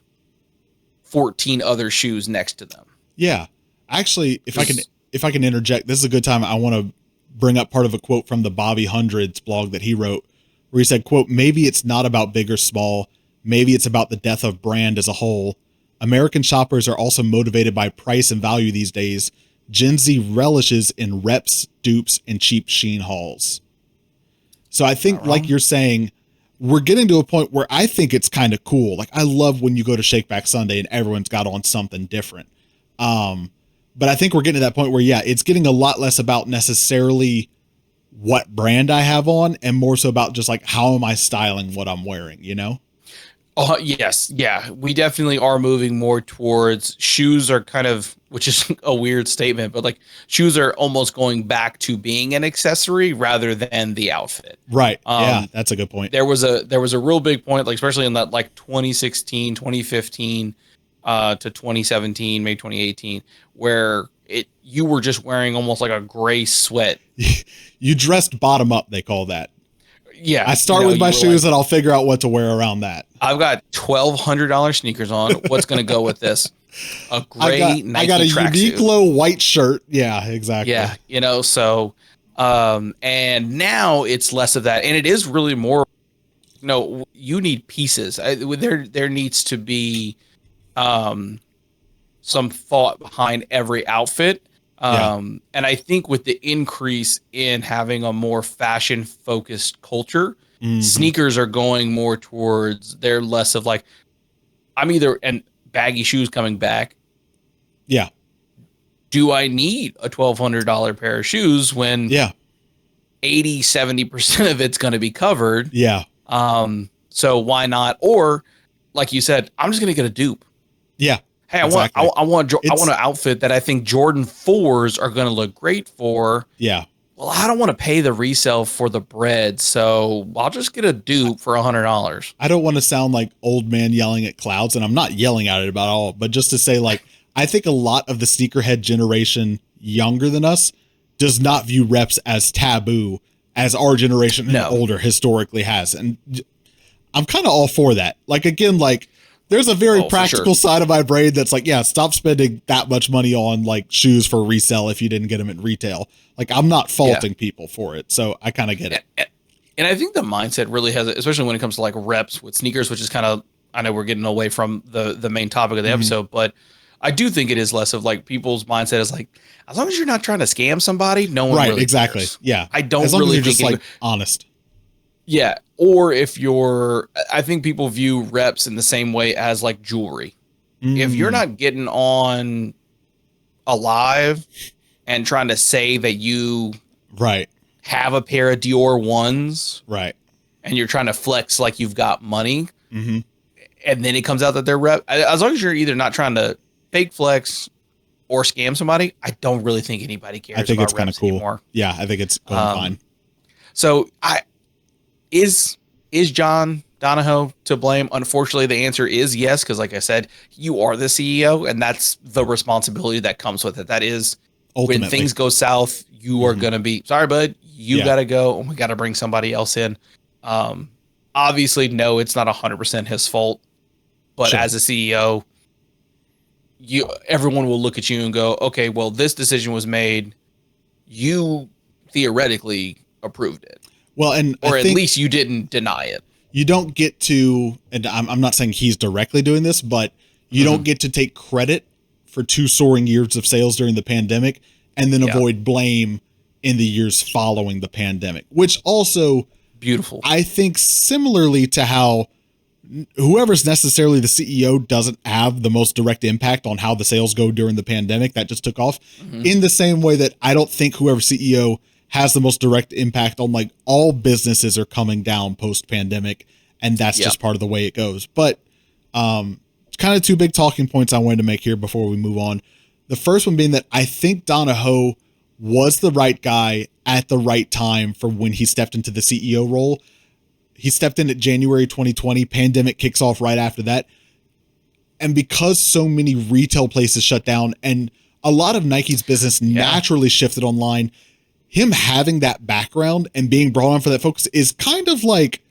Speaker 2: 14 other shoes next to them? Yeah.
Speaker 1: Actually, if I can interject, this is a good time. I want to bring up part of a quote from the Bobby Hundreds blog that he wrote, where he said, quote, "Maybe it's not about big or small. Maybe it's about the death of brand as a whole. American shoppers are also motivated by price and value these days. Gen Z relishes in reps, dupes, and cheap sheen hauls." So I think, like you're saying, we're getting to a point where I think it's kind of cool. Like I love when you go to Shakeback Sunday and everyone's got on something different. But I think we're getting to that point where, it's getting a lot less about necessarily what brand I have on and more so about just like, how am I styling what I'm wearing, you know?
Speaker 2: Oh, yes. Yeah. We definitely are moving more towards shoes are kind of, which is a weird statement, but like shoes are almost going back to being an accessory rather than the outfit.
Speaker 1: Right. Yeah. That's a good point.
Speaker 2: There was a real big point, like, especially in that like 2016, 2015, to 2017, maybe 2018, where you were just wearing almost like a gray sweat.
Speaker 1: You dressed bottom up, they call that.
Speaker 2: Yeah.
Speaker 1: I start with my shoes and I'll figure out what to wear around that.
Speaker 2: I've got $1,200 sneakers on. What's going to go with this? A gray Nike
Speaker 1: I got a Uniqlo white shirt. Yeah, exactly.
Speaker 2: Yeah. You know, so, and now it's less of that. And it is really more, you know, you need pieces. There needs to be, some thought behind every outfit. And I think with the increase in having a more fashion focused culture, sneakers are going more towards, they're less of like, and baggy shoes coming back.
Speaker 1: Yeah.
Speaker 2: Do I need a $1,200 pair of shoes when 80-70% of it's going to be covered?
Speaker 1: Yeah.
Speaker 2: So why not? Or like you said, I'm just going to get a dupe.
Speaker 1: Yeah.
Speaker 2: Hey, exactly. I want an outfit that I think Jordan 4s are going to look great for.
Speaker 1: Yeah.
Speaker 2: Well, I don't want to pay the resale for the bread, so I'll just get a dupe for $100.
Speaker 1: I don't want to sound like old man yelling at clouds, and I'm not yelling at it about all, but just to say, like, I think a lot of the sneakerhead generation younger than us does not view reps as taboo as our generation and older historically has. And I'm kind of all for that. Like, again, like, there's a very practical side of my brain that's like, yeah, stop spending that much money on like shoes for resale if you didn't get them at retail. Like, I'm not faulting people for it. So I kind of get it.
Speaker 2: And I think the mindset really has, especially when it comes to like reps with sneakers, which is kind of, I know we're getting away from the main topic of the episode, but I do think it is less of like people's mindset is like, as long as you're not trying to scam somebody, no one really
Speaker 1: exactly
Speaker 2: cares.
Speaker 1: Yeah.
Speaker 2: I don't
Speaker 1: as long
Speaker 2: really
Speaker 1: as you're
Speaker 2: think
Speaker 1: just like honest.
Speaker 2: Yeah. Or if I think people view reps in the same way as like jewelry. If you're not getting on Alive and trying to say that you have a pair of Dior ones, and you're trying to flex like you've got money, and then it comes out that they're rep, as long as you're either not trying to fake flex or scam somebody, I don't really think anybody cares.
Speaker 1: I think it's kind of cool
Speaker 2: anymore.
Speaker 1: Yeah, I think it's going fine.
Speaker 2: So Is John Donahoe to blame? Unfortunately, the answer is yes, because like I said, you are the CEO, and that's the responsibility that comes with it. That is, ultimately, when things go south, you are going to be, sorry, bud, you got to go, and we got to bring somebody else in. Obviously, no, it's not 100% his fault, but as a CEO, everyone will look at you and go, okay, well, this decision was made. You theoretically approved it.
Speaker 1: Well, and
Speaker 2: or at least you didn't deny it.
Speaker 1: You don't get to, and I'm not saying he's directly doing this, but you don't get to take credit for 2 soaring years of sales during the pandemic and then avoid blame in the years following the pandemic, which also
Speaker 2: beautiful. I
Speaker 1: think similarly to how whoever's necessarily the CEO doesn't have the most direct impact on how the sales go during the pandemic that just took off, in the same way that I don't think whoever CEO has the most direct impact on like all businesses are coming down post pandemic. And that's just part of the way it goes. But kind of 2 big talking points I wanted to make here before we move on. The first one being that I think Donahoe was the right guy at the right time for when he stepped into the CEO role. He stepped in at January 2020, pandemic kicks off right after that. And because so many retail places shut down and a lot of Nike's business naturally shifted online, him having that background and being brought on for that focus is kind of like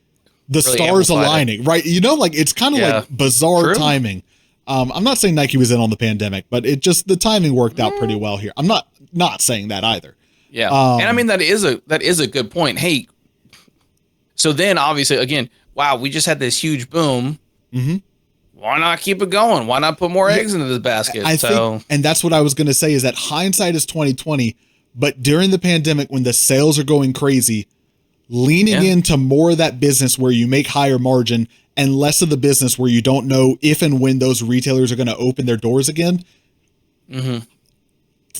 Speaker 1: the really stars aligning, right? You know, like it's kind of like bizarre timing. I'm not saying Nike was in on the pandemic, but the timing worked out pretty well here. I'm not saying that either.
Speaker 2: Yeah. And I mean, that is a good point. Hey, so then obviously again, wow, we just had this huge boom. Why not keep it going? Why not put more eggs into the basket?
Speaker 1: I think, and that's what I was going to say is that hindsight is 2020. But during the pandemic, when the sales are going crazy, leaning into more of that business where you make higher margin and less of the business where you don't know if and when those retailers are going to open their doors again.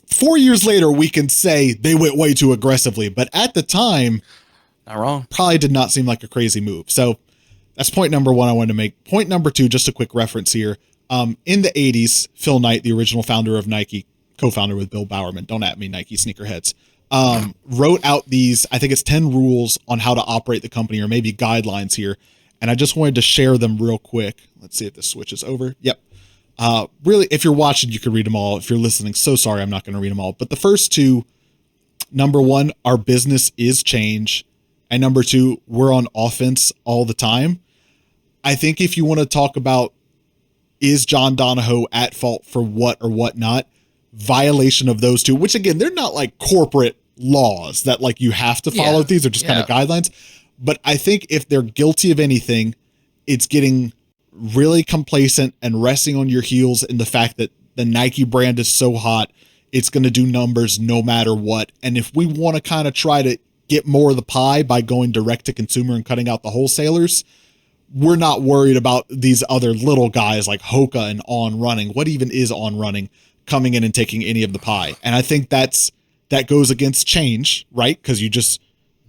Speaker 1: 4 years later, we can say they went way too aggressively, but at the time,
Speaker 2: Not wrong.
Speaker 1: probably did not seem like a crazy move. So that's point number one I wanted to make. Point number two, just a quick reference here. In the 80s, Phil Knight, the original founder of Nike, co-founder with Bill Bowerman, don't at me, Nike sneakerheads, wrote out these, I think it's 10 rules on how to operate the company, or maybe guidelines here. And I just wanted to share them real quick. Let's see if this switches over. Yep. Really, if you're watching, you can read them all. If you're listening, so sorry, I'm not going to read them all. But the first two, number one, our business is change. And number two, we're on offense all the time. I think if you want to talk about, is John Donahoe at fault for what or what not, violation of those two, which again, they're not like corporate laws that like you have to follow. These are just kind of guidelines. But I think if they're guilty of anything, it's getting really complacent and resting on your heels in the fact that the Nike brand is so hot, it's going to do numbers no matter what. And if we want to kind of try to get more of the pie by going direct to consumer and cutting out the wholesalers, we're not worried about these other little guys like Hoka and On Running. What even is On Running coming in and taking any of the pie? And I think that goes against change, right? Because you just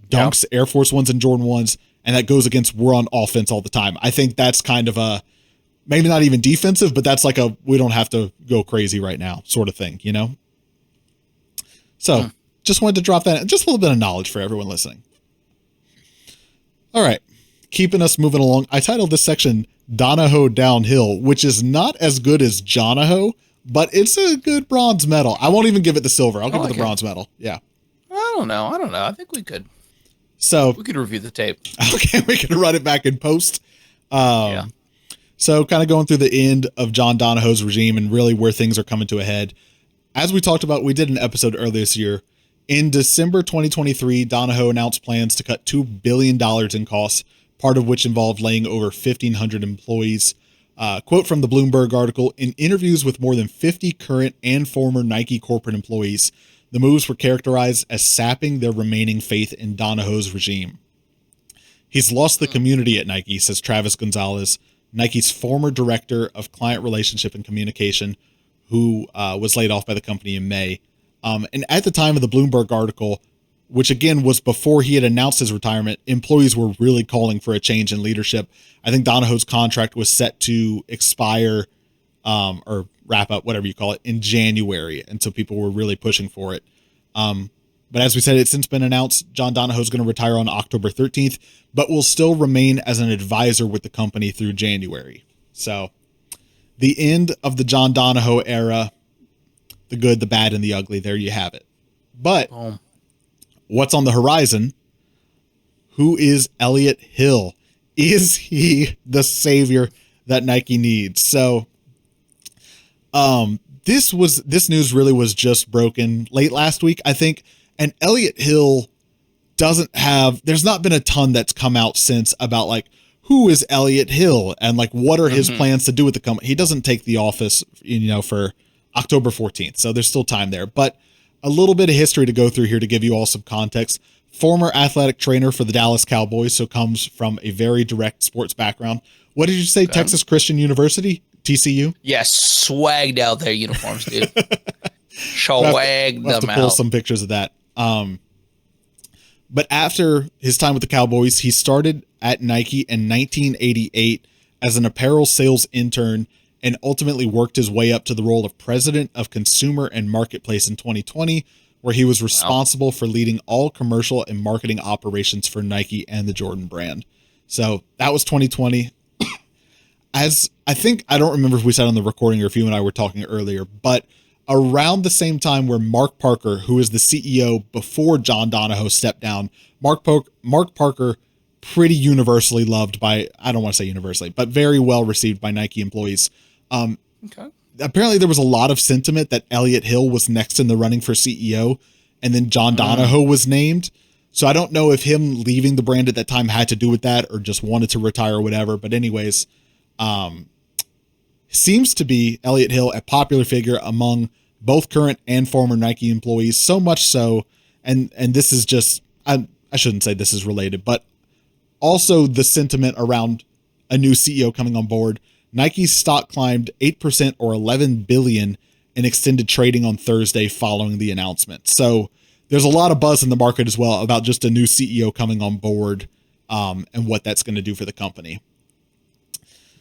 Speaker 1: dunks Air Force Ones and Jordan Ones, and that goes against we're on offense all the time. I think that's kind of a, maybe not even defensive, but that's like a, we don't have to go crazy right now sort of thing, you know? So just wanted to drop that, just a little bit of knowledge for everyone listening. All right. Keeping us moving along. I titled this section Donahoe Downhill, which is not as good as Jonahoe, but it's a good bronze medal. I won't even give it the silver. I'll give it the bronze medal. Yeah.
Speaker 2: I don't know. I think we could.
Speaker 1: So
Speaker 2: we could review the tape.
Speaker 1: Okay, we can run it back in post. So kind of going through the end of John Donahoe's regime and really where things are coming to a head. As we talked about, we did an episode earlier this year. In December 2023, Donahoe announced plans to cut $2 billion in costs, part of which involved laying over 1,500 employees. Quote from the Bloomberg article, in interviews with more than 50 current and former Nike corporate employees, the moves were characterized as sapping their remaining faith in Donahoe's regime. He's lost the community at Nike, says Travis Gonzalez, Nike's former director of client relationship and communication, who was laid off by the company in May. And at the time of the Bloomberg article, which again was before he had announced his retirement, employees were really calling for a change in leadership. I think Donahoe's contract was set to expire or wrap up, whatever you call it, in January. And so people were really pushing for it. But as we said, it's since been announced John Donahoe's going to retire on October 13th, but will still remain as an advisor with the company through January. So the end of the John Donahoe era, the good, the bad, and the ugly. There you have it. But what's on the horizon? Who is Elliott Hill? Is he the savior that Nike needs? So this news really was just broken late last week, I think. And Elliott Hill there's not been a ton that's come out since about like, who is Elliott Hill and like, what are his plans to do with the company? He doesn't take the office, for October 14th. So there's still time there, but a little bit of history to go through here to give you all some context. Former athletic trainer for the Dallas Cowboys, so comes from a very direct sports background. What did you say? Okay. Texas Christian University, TCU?
Speaker 2: Yes, swagged out their uniforms, dude. Swagged them out.
Speaker 1: We'll have to pull some pictures of that. But after his time with the Cowboys, he started at Nike in 1988 as an apparel sales intern and ultimately worked his way up to the role of president of consumer and marketplace in 2020, where he was responsible for leading all commercial and marketing operations for Nike and the Jordan brand. So that was 2020. As I think, I don't remember if we said on the recording or if you and I were talking earlier, but around the same time where Mark Parker, who is the CEO before John Donahoe stepped down, Mark Parker, pretty universally loved by, I don't want to say universally, but very well received by Nike employees. Apparently there was a lot of sentiment that Elliott Hill was next in the running for CEO, and then John Donahoe was named. So I don't know if him leaving the brand at that time had to do with that or just wanted to retire or whatever. But anyways, seems to be Elliott Hill a popular figure among both current and former Nike employees. So much so, and this is just, I shouldn't say this is related, but also the sentiment around a new CEO coming on board. Nike's stock climbed 8% or $11 billion and extended trading on Thursday following the announcement. So there's a lot of buzz in the market as well about just a new CEO coming on board and what that's going to do for the company.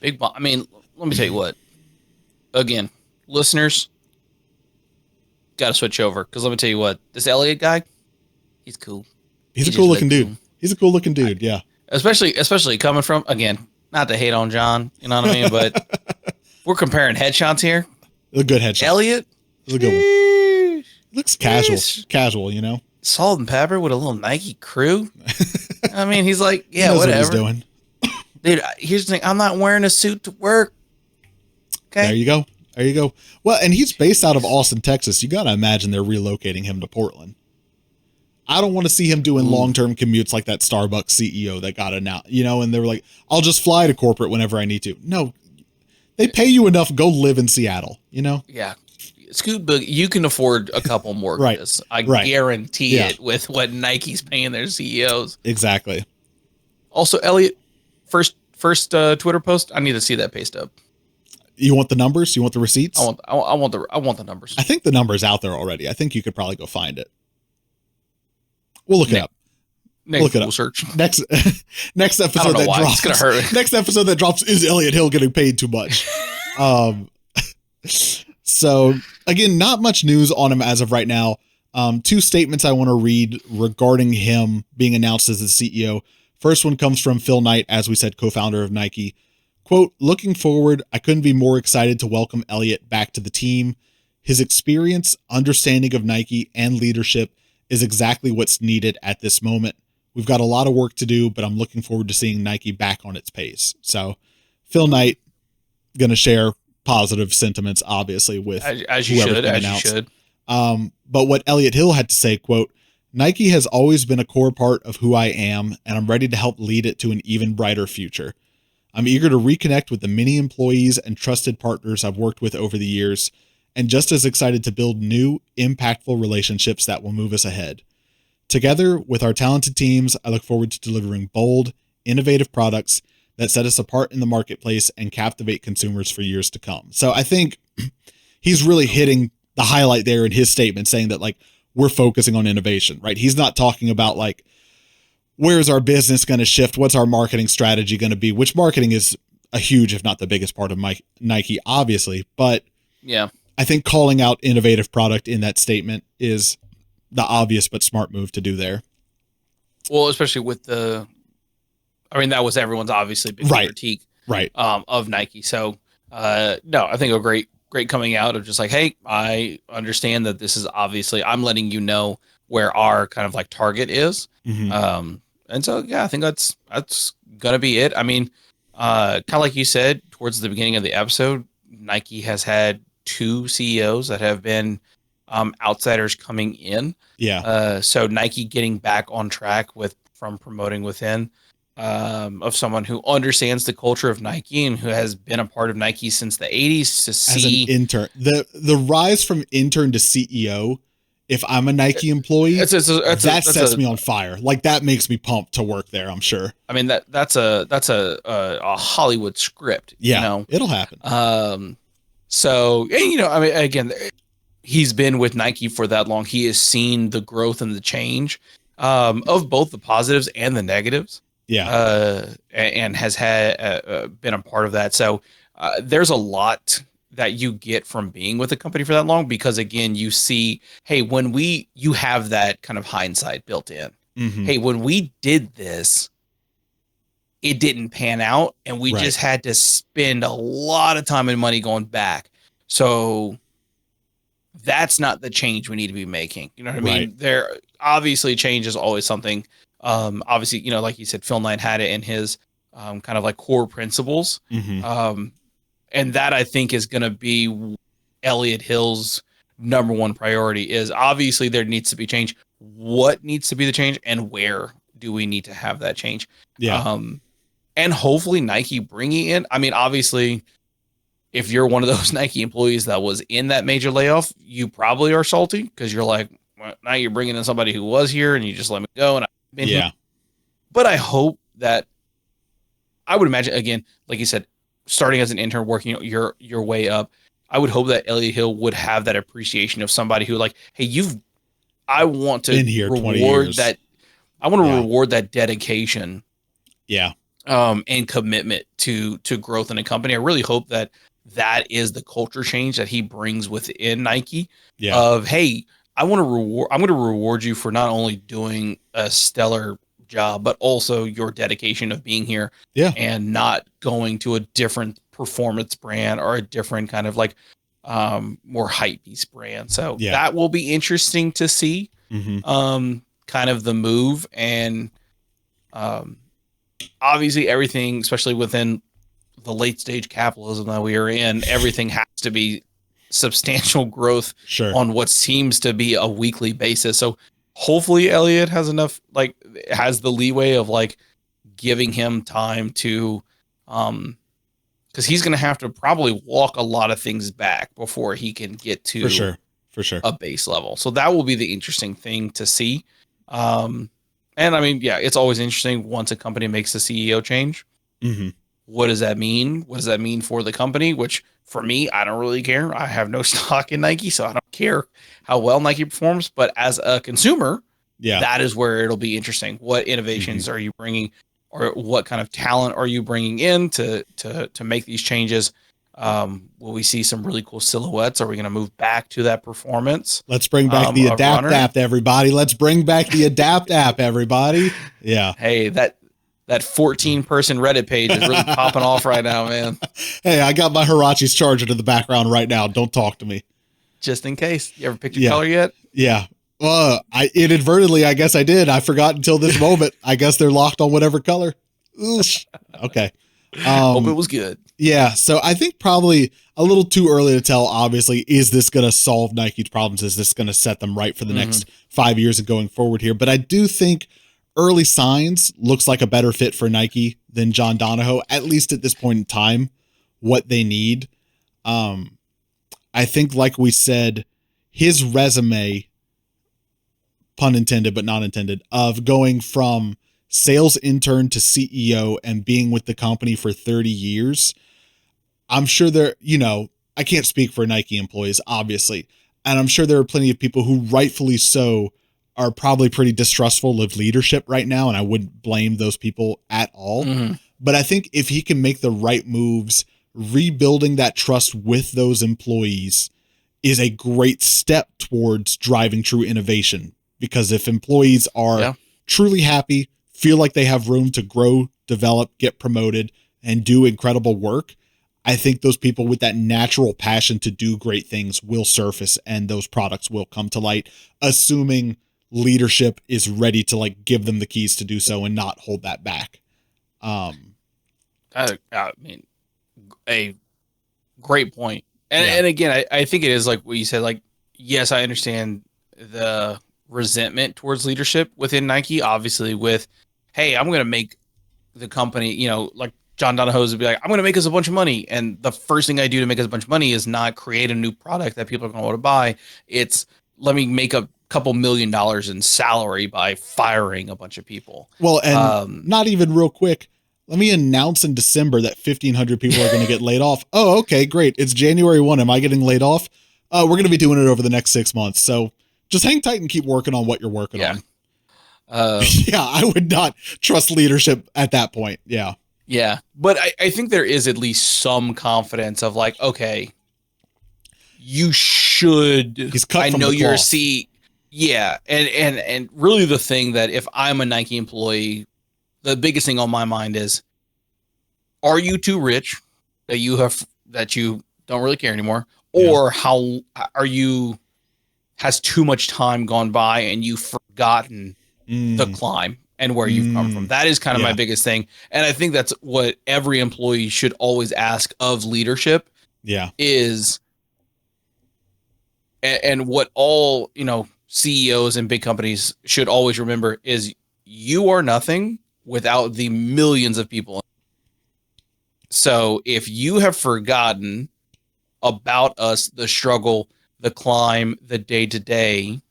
Speaker 2: I mean, let me tell you what. Again, listeners, got to switch over because let me tell you what. This Elliott guy, he's cool.
Speaker 1: He's a cool looking dude. Cool. He's a cool looking dude. Yeah.
Speaker 2: Especially coming from, again, not to hate on John, you know what I mean? But we're comparing headshots here.
Speaker 1: A good headshot.
Speaker 2: Elliott.
Speaker 1: It's a good one. Looks casual, you know?
Speaker 2: Salt and pepper with a little Nike crew. I mean, he's like, yeah,
Speaker 1: he
Speaker 2: whatever.
Speaker 1: What he's doing.
Speaker 2: Dude, here's the thing. I'm not wearing a suit to work. Okay.
Speaker 1: There you go. Well, and he's based out of Austin, Texas. You got to imagine they're relocating him to Portland. I don't want to see him doing long-term commutes like that Starbucks CEO that got announced, you know, and they were like, I'll just fly to corporate whenever I need to. No, they pay you enough. Go live in Seattle, you know?
Speaker 2: Yeah. Scoot Boog, you can afford a couple mortgages. I guarantee it with what Nike's paying their CEOs.
Speaker 1: Exactly.
Speaker 2: Also, Elliott, first Twitter post, I need to see that pay stub.
Speaker 1: You want the numbers? You want the receipts?
Speaker 2: I want the numbers.
Speaker 1: I think the number's out there already. I think you could probably go find it. We'll look it up.
Speaker 2: Look it up. Search.
Speaker 1: Next episode that drops.
Speaker 2: It's gonna hurt.
Speaker 1: Next episode that drops is Elliott Hill getting paid too much. So again, not much news on him as of right now. Two statements I want to read regarding him being announced as the CEO. First one comes from Phil Knight, as we said, co-founder of Nike. Quote, looking forward, I couldn't be more excited to welcome Elliott back to the team. His experience, understanding of Nike, and leadership is exactly what's needed at this moment. We've got a lot of work to do, but I'm looking forward to seeing Nike back on its pace. So Phil Knight going to share positive sentiments, obviously, with
Speaker 2: as you should.
Speaker 1: But what Elliott Hill had to say, quote, Nike has always been a core part of who I am, and I'm ready to help lead it to an even brighter future. I'm eager to reconnect with the many employees and trusted partners I've worked with over the years, and just as excited to build new, impactful relationships that will move us ahead. Together with our talented teams, I look forward to delivering bold, innovative products that set us apart in the marketplace and captivate consumers for years to come. So I think he's really hitting the highlight there in his statement, saying that like we're focusing on innovation, right? He's not talking about like, where's our business going to shift? What's our marketing strategy going to be? Which marketing is a huge, if not the biggest part of Nike, obviously. But
Speaker 2: yeah,
Speaker 1: I think calling out innovative product in that statement is the obvious but smart move to do there.
Speaker 2: Well, especially with that was everyone's obviously big critique of Nike. So no, I think a great coming out of just like, hey, I understand that this is obviously, I'm letting you know where our kind of like target is. Mm-hmm. And so, yeah, I think that's going to be it. I mean, kind of like you said, towards the beginning of the episode, Nike has had 2 CEOs that have been outsiders coming in.
Speaker 1: Yeah.
Speaker 2: So Nike getting back on track from promoting within of someone who understands the culture of Nike and who has been a part of Nike since the 80s to see
Speaker 1: as an intern. The rise from intern to CEO, if I'm a Nike employee, that sets me on fire. Like that makes me pumped to work there, I'm sure.
Speaker 2: I mean, that's a Hollywood script.
Speaker 1: Yeah,
Speaker 2: you know?
Speaker 1: It'll happen.
Speaker 2: So, you know, I mean, again, he's been with Nike for that long. He has seen the growth and the change of both the positives and the negatives.
Speaker 1: Yeah.
Speaker 2: And has had been a part of that. So there's a lot that you get from being with a company for that long, because again, you see, hey, you have that kind of hindsight built in. Mm-hmm. Hey, when we did this, it didn't pan out and we just had to spend a lot of time and money going back. So that's not the change we need to be making. You know what I mean? There obviously change is always something. Obviously, you know, like you said, Phil Knight had it in his kind of like core principles. Mm-hmm. And that I think is going to be Elliott Hill's number one priority is obviously there needs to be change. What needs to be the change and where do we need to have that change?
Speaker 1: Yeah.
Speaker 2: And hopefully Nike bringing in, I mean, obviously if you're one of those Nike employees that was in that major layoff, you probably are salty because you're like, well, now you're bringing in somebody who was here and you just let me go. And I've been here. But I hope that I would imagine, again, like you said, starting as an intern, working your way up, I would hope that Elliott Hill would have that appreciation of somebody who like, hey, I want to
Speaker 1: Been here 20 years.
Speaker 2: that. I want to reward that dedication.
Speaker 1: Yeah.
Speaker 2: And commitment to growth in a company. I really hope that is the culture change that he brings within Nike.
Speaker 1: Yeah.
Speaker 2: Of, hey, I'm going to reward you for not only doing a stellar job, but also your dedication of being here.
Speaker 1: Yeah.
Speaker 2: And not going to a different performance brand or a different kind of like more hypebeast brand. So that will be interesting to see.
Speaker 1: Mm-hmm.
Speaker 2: Kind of the move, and obviously everything, especially within the late stage capitalism that we are in, everything has to be substantial growth on what seems to be a weekly basis. So hopefully Elliott has enough, like, has the leeway of like giving him time to, because he's going to have to probably walk a lot of things back before he can get to
Speaker 1: for sure
Speaker 2: a base level. So that will be the interesting thing to see. And I mean, yeah, it's always interesting once a company makes a CEO change.
Speaker 1: Mm-hmm.
Speaker 2: What does that mean? What does that mean for the company? Which for me, I don't really care. I have no stock in Nike, so I don't care how well Nike performs. But as a consumer, that is where it'll be interesting. What innovations are you bringing, or what kind of talent are you bringing in to make these changes? Will we see some really cool silhouettes? Are we going to move back to that performance?
Speaker 1: Let's bring back the Adapt app, everybody. Let's bring back the Adapt app, everybody. Yeah.
Speaker 2: Hey, that 14-person Reddit page is really popping off right now, man.
Speaker 1: Hey, I got my Huarache's charger to the background right now. Don't talk to me.
Speaker 2: Just in case. You ever picked your color yet?
Speaker 1: Yeah. I inadvertently, I guess I did. I forgot until this moment. I guess they're locked on whatever color. Okay.
Speaker 2: Hope it was good.
Speaker 1: Yeah, so I think probably a little too early to tell, obviously. Is this going to solve Nike's problems? Is this going to set them right for the next 5 years and going forward here? But I do think early signs looks like a better fit for Nike than John Donahoe, at least at this point in time, what they need. I think, like we said, his resume, pun intended but not intended, of going from sales intern to CEO and being with the company for 30 years. I'm sure I can't speak for Nike employees, obviously. And I'm sure there are plenty of people who rightfully so are probably pretty distrustful of leadership right now. And I wouldn't blame those people at all. Mm-hmm. But I think if he can make the right moves, rebuilding that trust with those employees is a great step towards driving true innovation. Because if employees are truly happy, feel like they have room to grow, develop, get promoted, and do incredible work, I think those people with that natural passion to do great things will surface and those products will come to light, assuming leadership is ready to like give them the keys to do so and not hold that back.
Speaker 2: I mean, a great point. And again, I think it is like what you said, like, yes, I understand the resentment towards leadership within Nike, obviously with, hey, I'm going to make the company, like John Donahoe's would be like, I'm going to make us a bunch of money. And the first thing I do to make us a bunch of money is not create a new product that people are going to want to buy. It's let me make a couple $1 million in salary by firing a bunch of people.
Speaker 1: Well, and not even real quick. Let me announce in December that 1,500 people are going to get laid off. Oh, okay, great. It's January 1. Am I getting laid off? We're going to be doing it over the next 6 months. So just hang tight and keep working on what you're working on. I would not trust leadership at that point. Yeah.
Speaker 2: Yeah. But I think there is at least some confidence of like, okay, you should.
Speaker 1: He's cut
Speaker 2: I
Speaker 1: from
Speaker 2: know
Speaker 1: the
Speaker 2: you're a
Speaker 1: cloth.
Speaker 2: C. Yeah. And really the thing that if I'm a Nike employee, the biggest thing on my mind is, are you too rich that you don't really care anymore? Or how are you, has too much time gone by and you've forgotten the climb and where you've come from? That is kind of my biggest thing. And I think that's what every employee should always ask of leadership.
Speaker 1: Yeah.
Speaker 2: Is, and what all, CEOs and big companies should always remember is you are nothing without the millions of people. So if you have forgotten about us, the struggle, the climb, the day-to-day,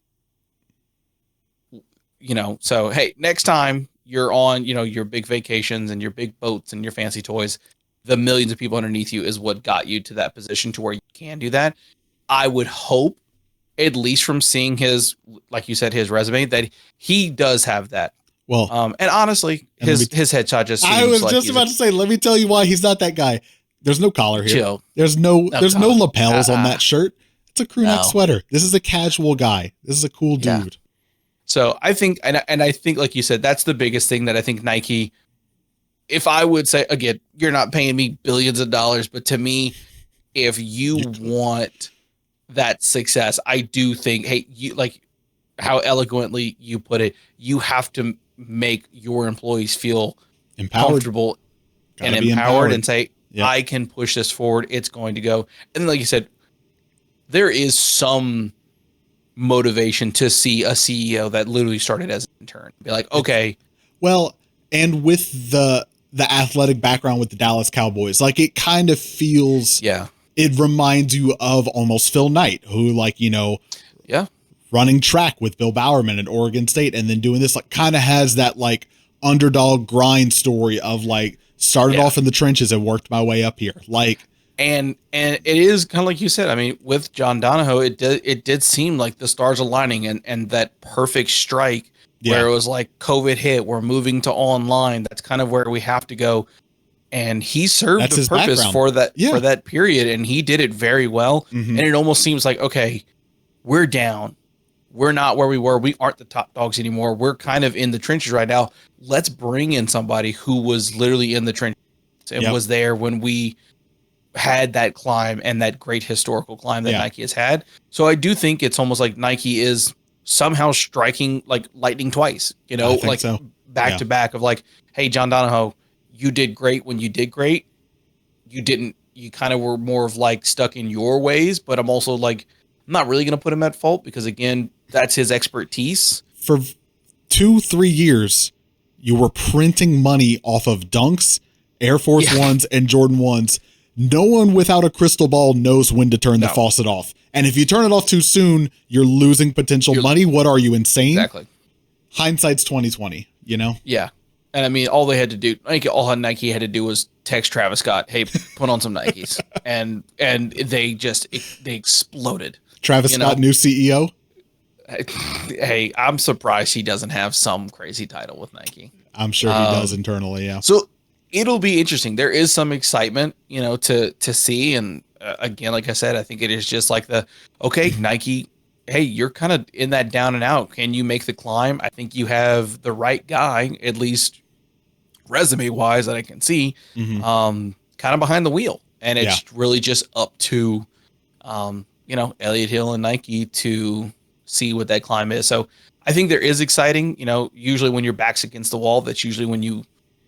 Speaker 2: so, hey, next time you're on, your big vacations and your big boats and your fancy toys, the millions of people underneath you is what got you to that position to where you can do that. I would hope, at least from seeing his, like you said, his resume, that he does have that.
Speaker 1: Well,
Speaker 2: and honestly, his headshot just seems
Speaker 1: I was
Speaker 2: like
Speaker 1: just about to say, let me tell you why he's not that guy. There's no collar here.
Speaker 2: Chill.
Speaker 1: There's no lapels on that shirt. It's a crew neck sweater. This is a casual guy. This is a cool dude.
Speaker 2: Yeah. So I think, and I think, like you said, that's the biggest thing that I think Nike, if I would say, again, you're not paying me billions of dollars, but to me, if you want that success, I do think, hey, you, like how eloquently you put it, you have to make your employees feel comfortable and empowered and say, I can push this forward. It's going to go. And like you said, there is some motivation to see a CEO that literally started as an intern. Be like, okay.
Speaker 1: Well, and with the athletic background with the Dallas Cowboys, like it kind of feels, it reminds you of almost Phil Knight, who like, you know, running track with Bill Bowerman at Oregon State and then doing this, like kind of has that like underdog grind story of like started off in the trenches and worked my way up here. Like,
Speaker 2: and it is kind of like you said, I mean, with John Donahoe, it did seem like the stars aligning and that perfect strike where it was like COVID hit, we're moving to online. That's kind of where we have to go. And he served the purpose for that period. And he did it very well. And it almost seems like, okay, we're down. We're not where we were. We aren't the top dogs anymore. We're kind of in the trenches right now. Let's bring in somebody who was literally in the trenches and was there when we had that climb and that great historical climb that Nike has had. So I do think it's almost like Nike is somehow striking like lightning twice, you know, like back to back of like, hey, John Donahoe, you did great when you did great. You kind of were more of like stuck in your ways, but I'm also like, I'm not really going to put him at fault because again, that's his expertise.
Speaker 1: For 2-3 years, you were printing money off of Dunks, Air Force Ones, and Jordan 1s. No one without a crystal ball knows when to turn the faucet off. And if you turn it off too soon, you're losing potential money. What are you, insane?
Speaker 2: Exactly.
Speaker 1: Hindsight's 20/20, you know?
Speaker 2: Yeah. And I mean, all they had to do, I think all Nike had to do was text Travis Scott, hey, put on some Nikes. and they exploded.
Speaker 1: Travis Scott, new CEO?
Speaker 2: Hey, I'm surprised he doesn't have some crazy title with Nike.
Speaker 1: I'm sure he does internally, yeah.
Speaker 2: So it'll be interesting. There is some excitement, you know, to see. And again, like I said, I think it is just like Nike, hey, you're kind of in that down and out. Can you make the climb? I think you have the right guy, at least resume wise, that I can see, kind of behind the wheel. And it's really just up to, you know, Elliott Hill and Nike to see what that climb is. So I think there is exciting, you know, usually when your back's against the wall, that's usually when you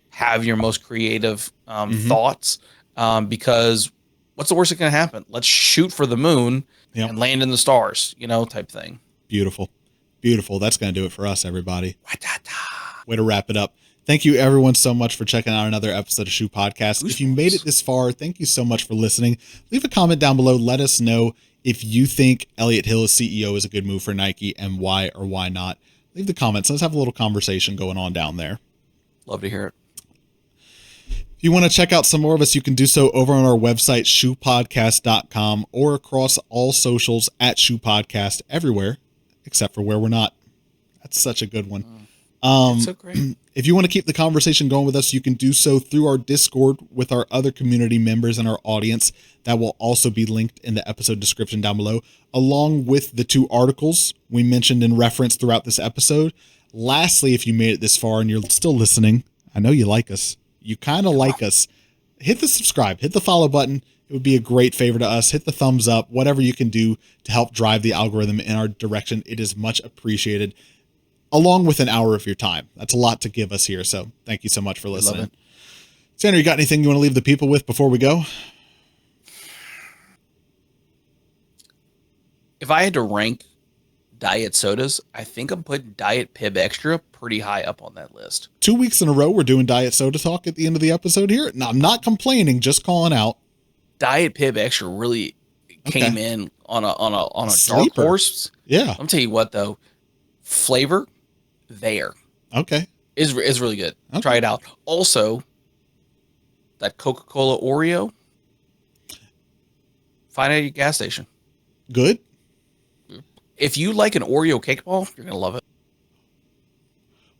Speaker 2: have your most creative thoughts, because what's the worst that can happen? Let's shoot for the moon and land in the stars, you know, type thing.
Speaker 1: Beautiful. That's going to do it for us, everybody. Way to wrap it up. Thank you everyone so much for checking out another episode of Shoe Podcast. If you made it this far, thank you so much for listening. Leave a comment down below. Let us know if you think Elliott Hill as CEO is a good move for Nike and why or why not. Leave the comments. Let's have a little conversation going on down there.
Speaker 2: Love to hear it.
Speaker 1: If you want to check out some more of us, you can do so over on our website, shoepodcast.com, or across all socials at shoepodcast everywhere, except for where we're not. That's such a good one.
Speaker 2: It's so great.
Speaker 1: If you want to keep the conversation going with us, you can do so through our Discord with our other community members and our audience. That will also be linked in the episode description down below, along with the 2 articles we mentioned in reference throughout this episode. Lastly, if you made it this far and you're still listening, I know you like us. You kind of like us. Hit the subscribe, hit the follow button. It would be a great favor to us. Hit the thumbs up, whatever you can do to help drive the algorithm in our direction. It is much appreciated, along with an hour of your time. That's a lot to give us here. So thank you so much for listening. Sandra, you got anything you want to leave the people with before we go?
Speaker 2: If I had to rank diet sodas, I think I'm putting Diet Pib Extra pretty high up on that list.
Speaker 1: 2 weeks in a row, we're doing diet soda talk at the end of the episode here. No, I'm not complaining, just calling out.
Speaker 2: Diet Pib Extra really came in on a dark horse.
Speaker 1: Yeah.
Speaker 2: I'm tell you what though, flavor there.
Speaker 1: Okay.
Speaker 2: Is really good. Okay. Try it out. Also, that Coca-Cola Oreo. Find it at your gas station.
Speaker 1: Good.
Speaker 2: If you like an Oreo cake ball, you're going to love it.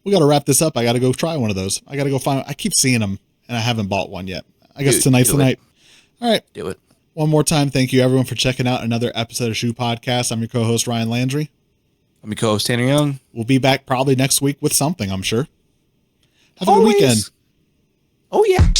Speaker 1: We got to wrap this up. I got to go try one of those. I got to go find. I keep seeing them, and I haven't bought one yet. I guess tonight's the night. All right.
Speaker 2: Do it.
Speaker 1: One more time, thank you, everyone, for checking out another episode of Shoe Podcast. I'm your co-host, Ryan Landry.
Speaker 2: I'm your co-host, Tanner Young.
Speaker 1: We'll be back probably next week with something, I'm sure. Have a good weekend.
Speaker 2: Oh, yeah.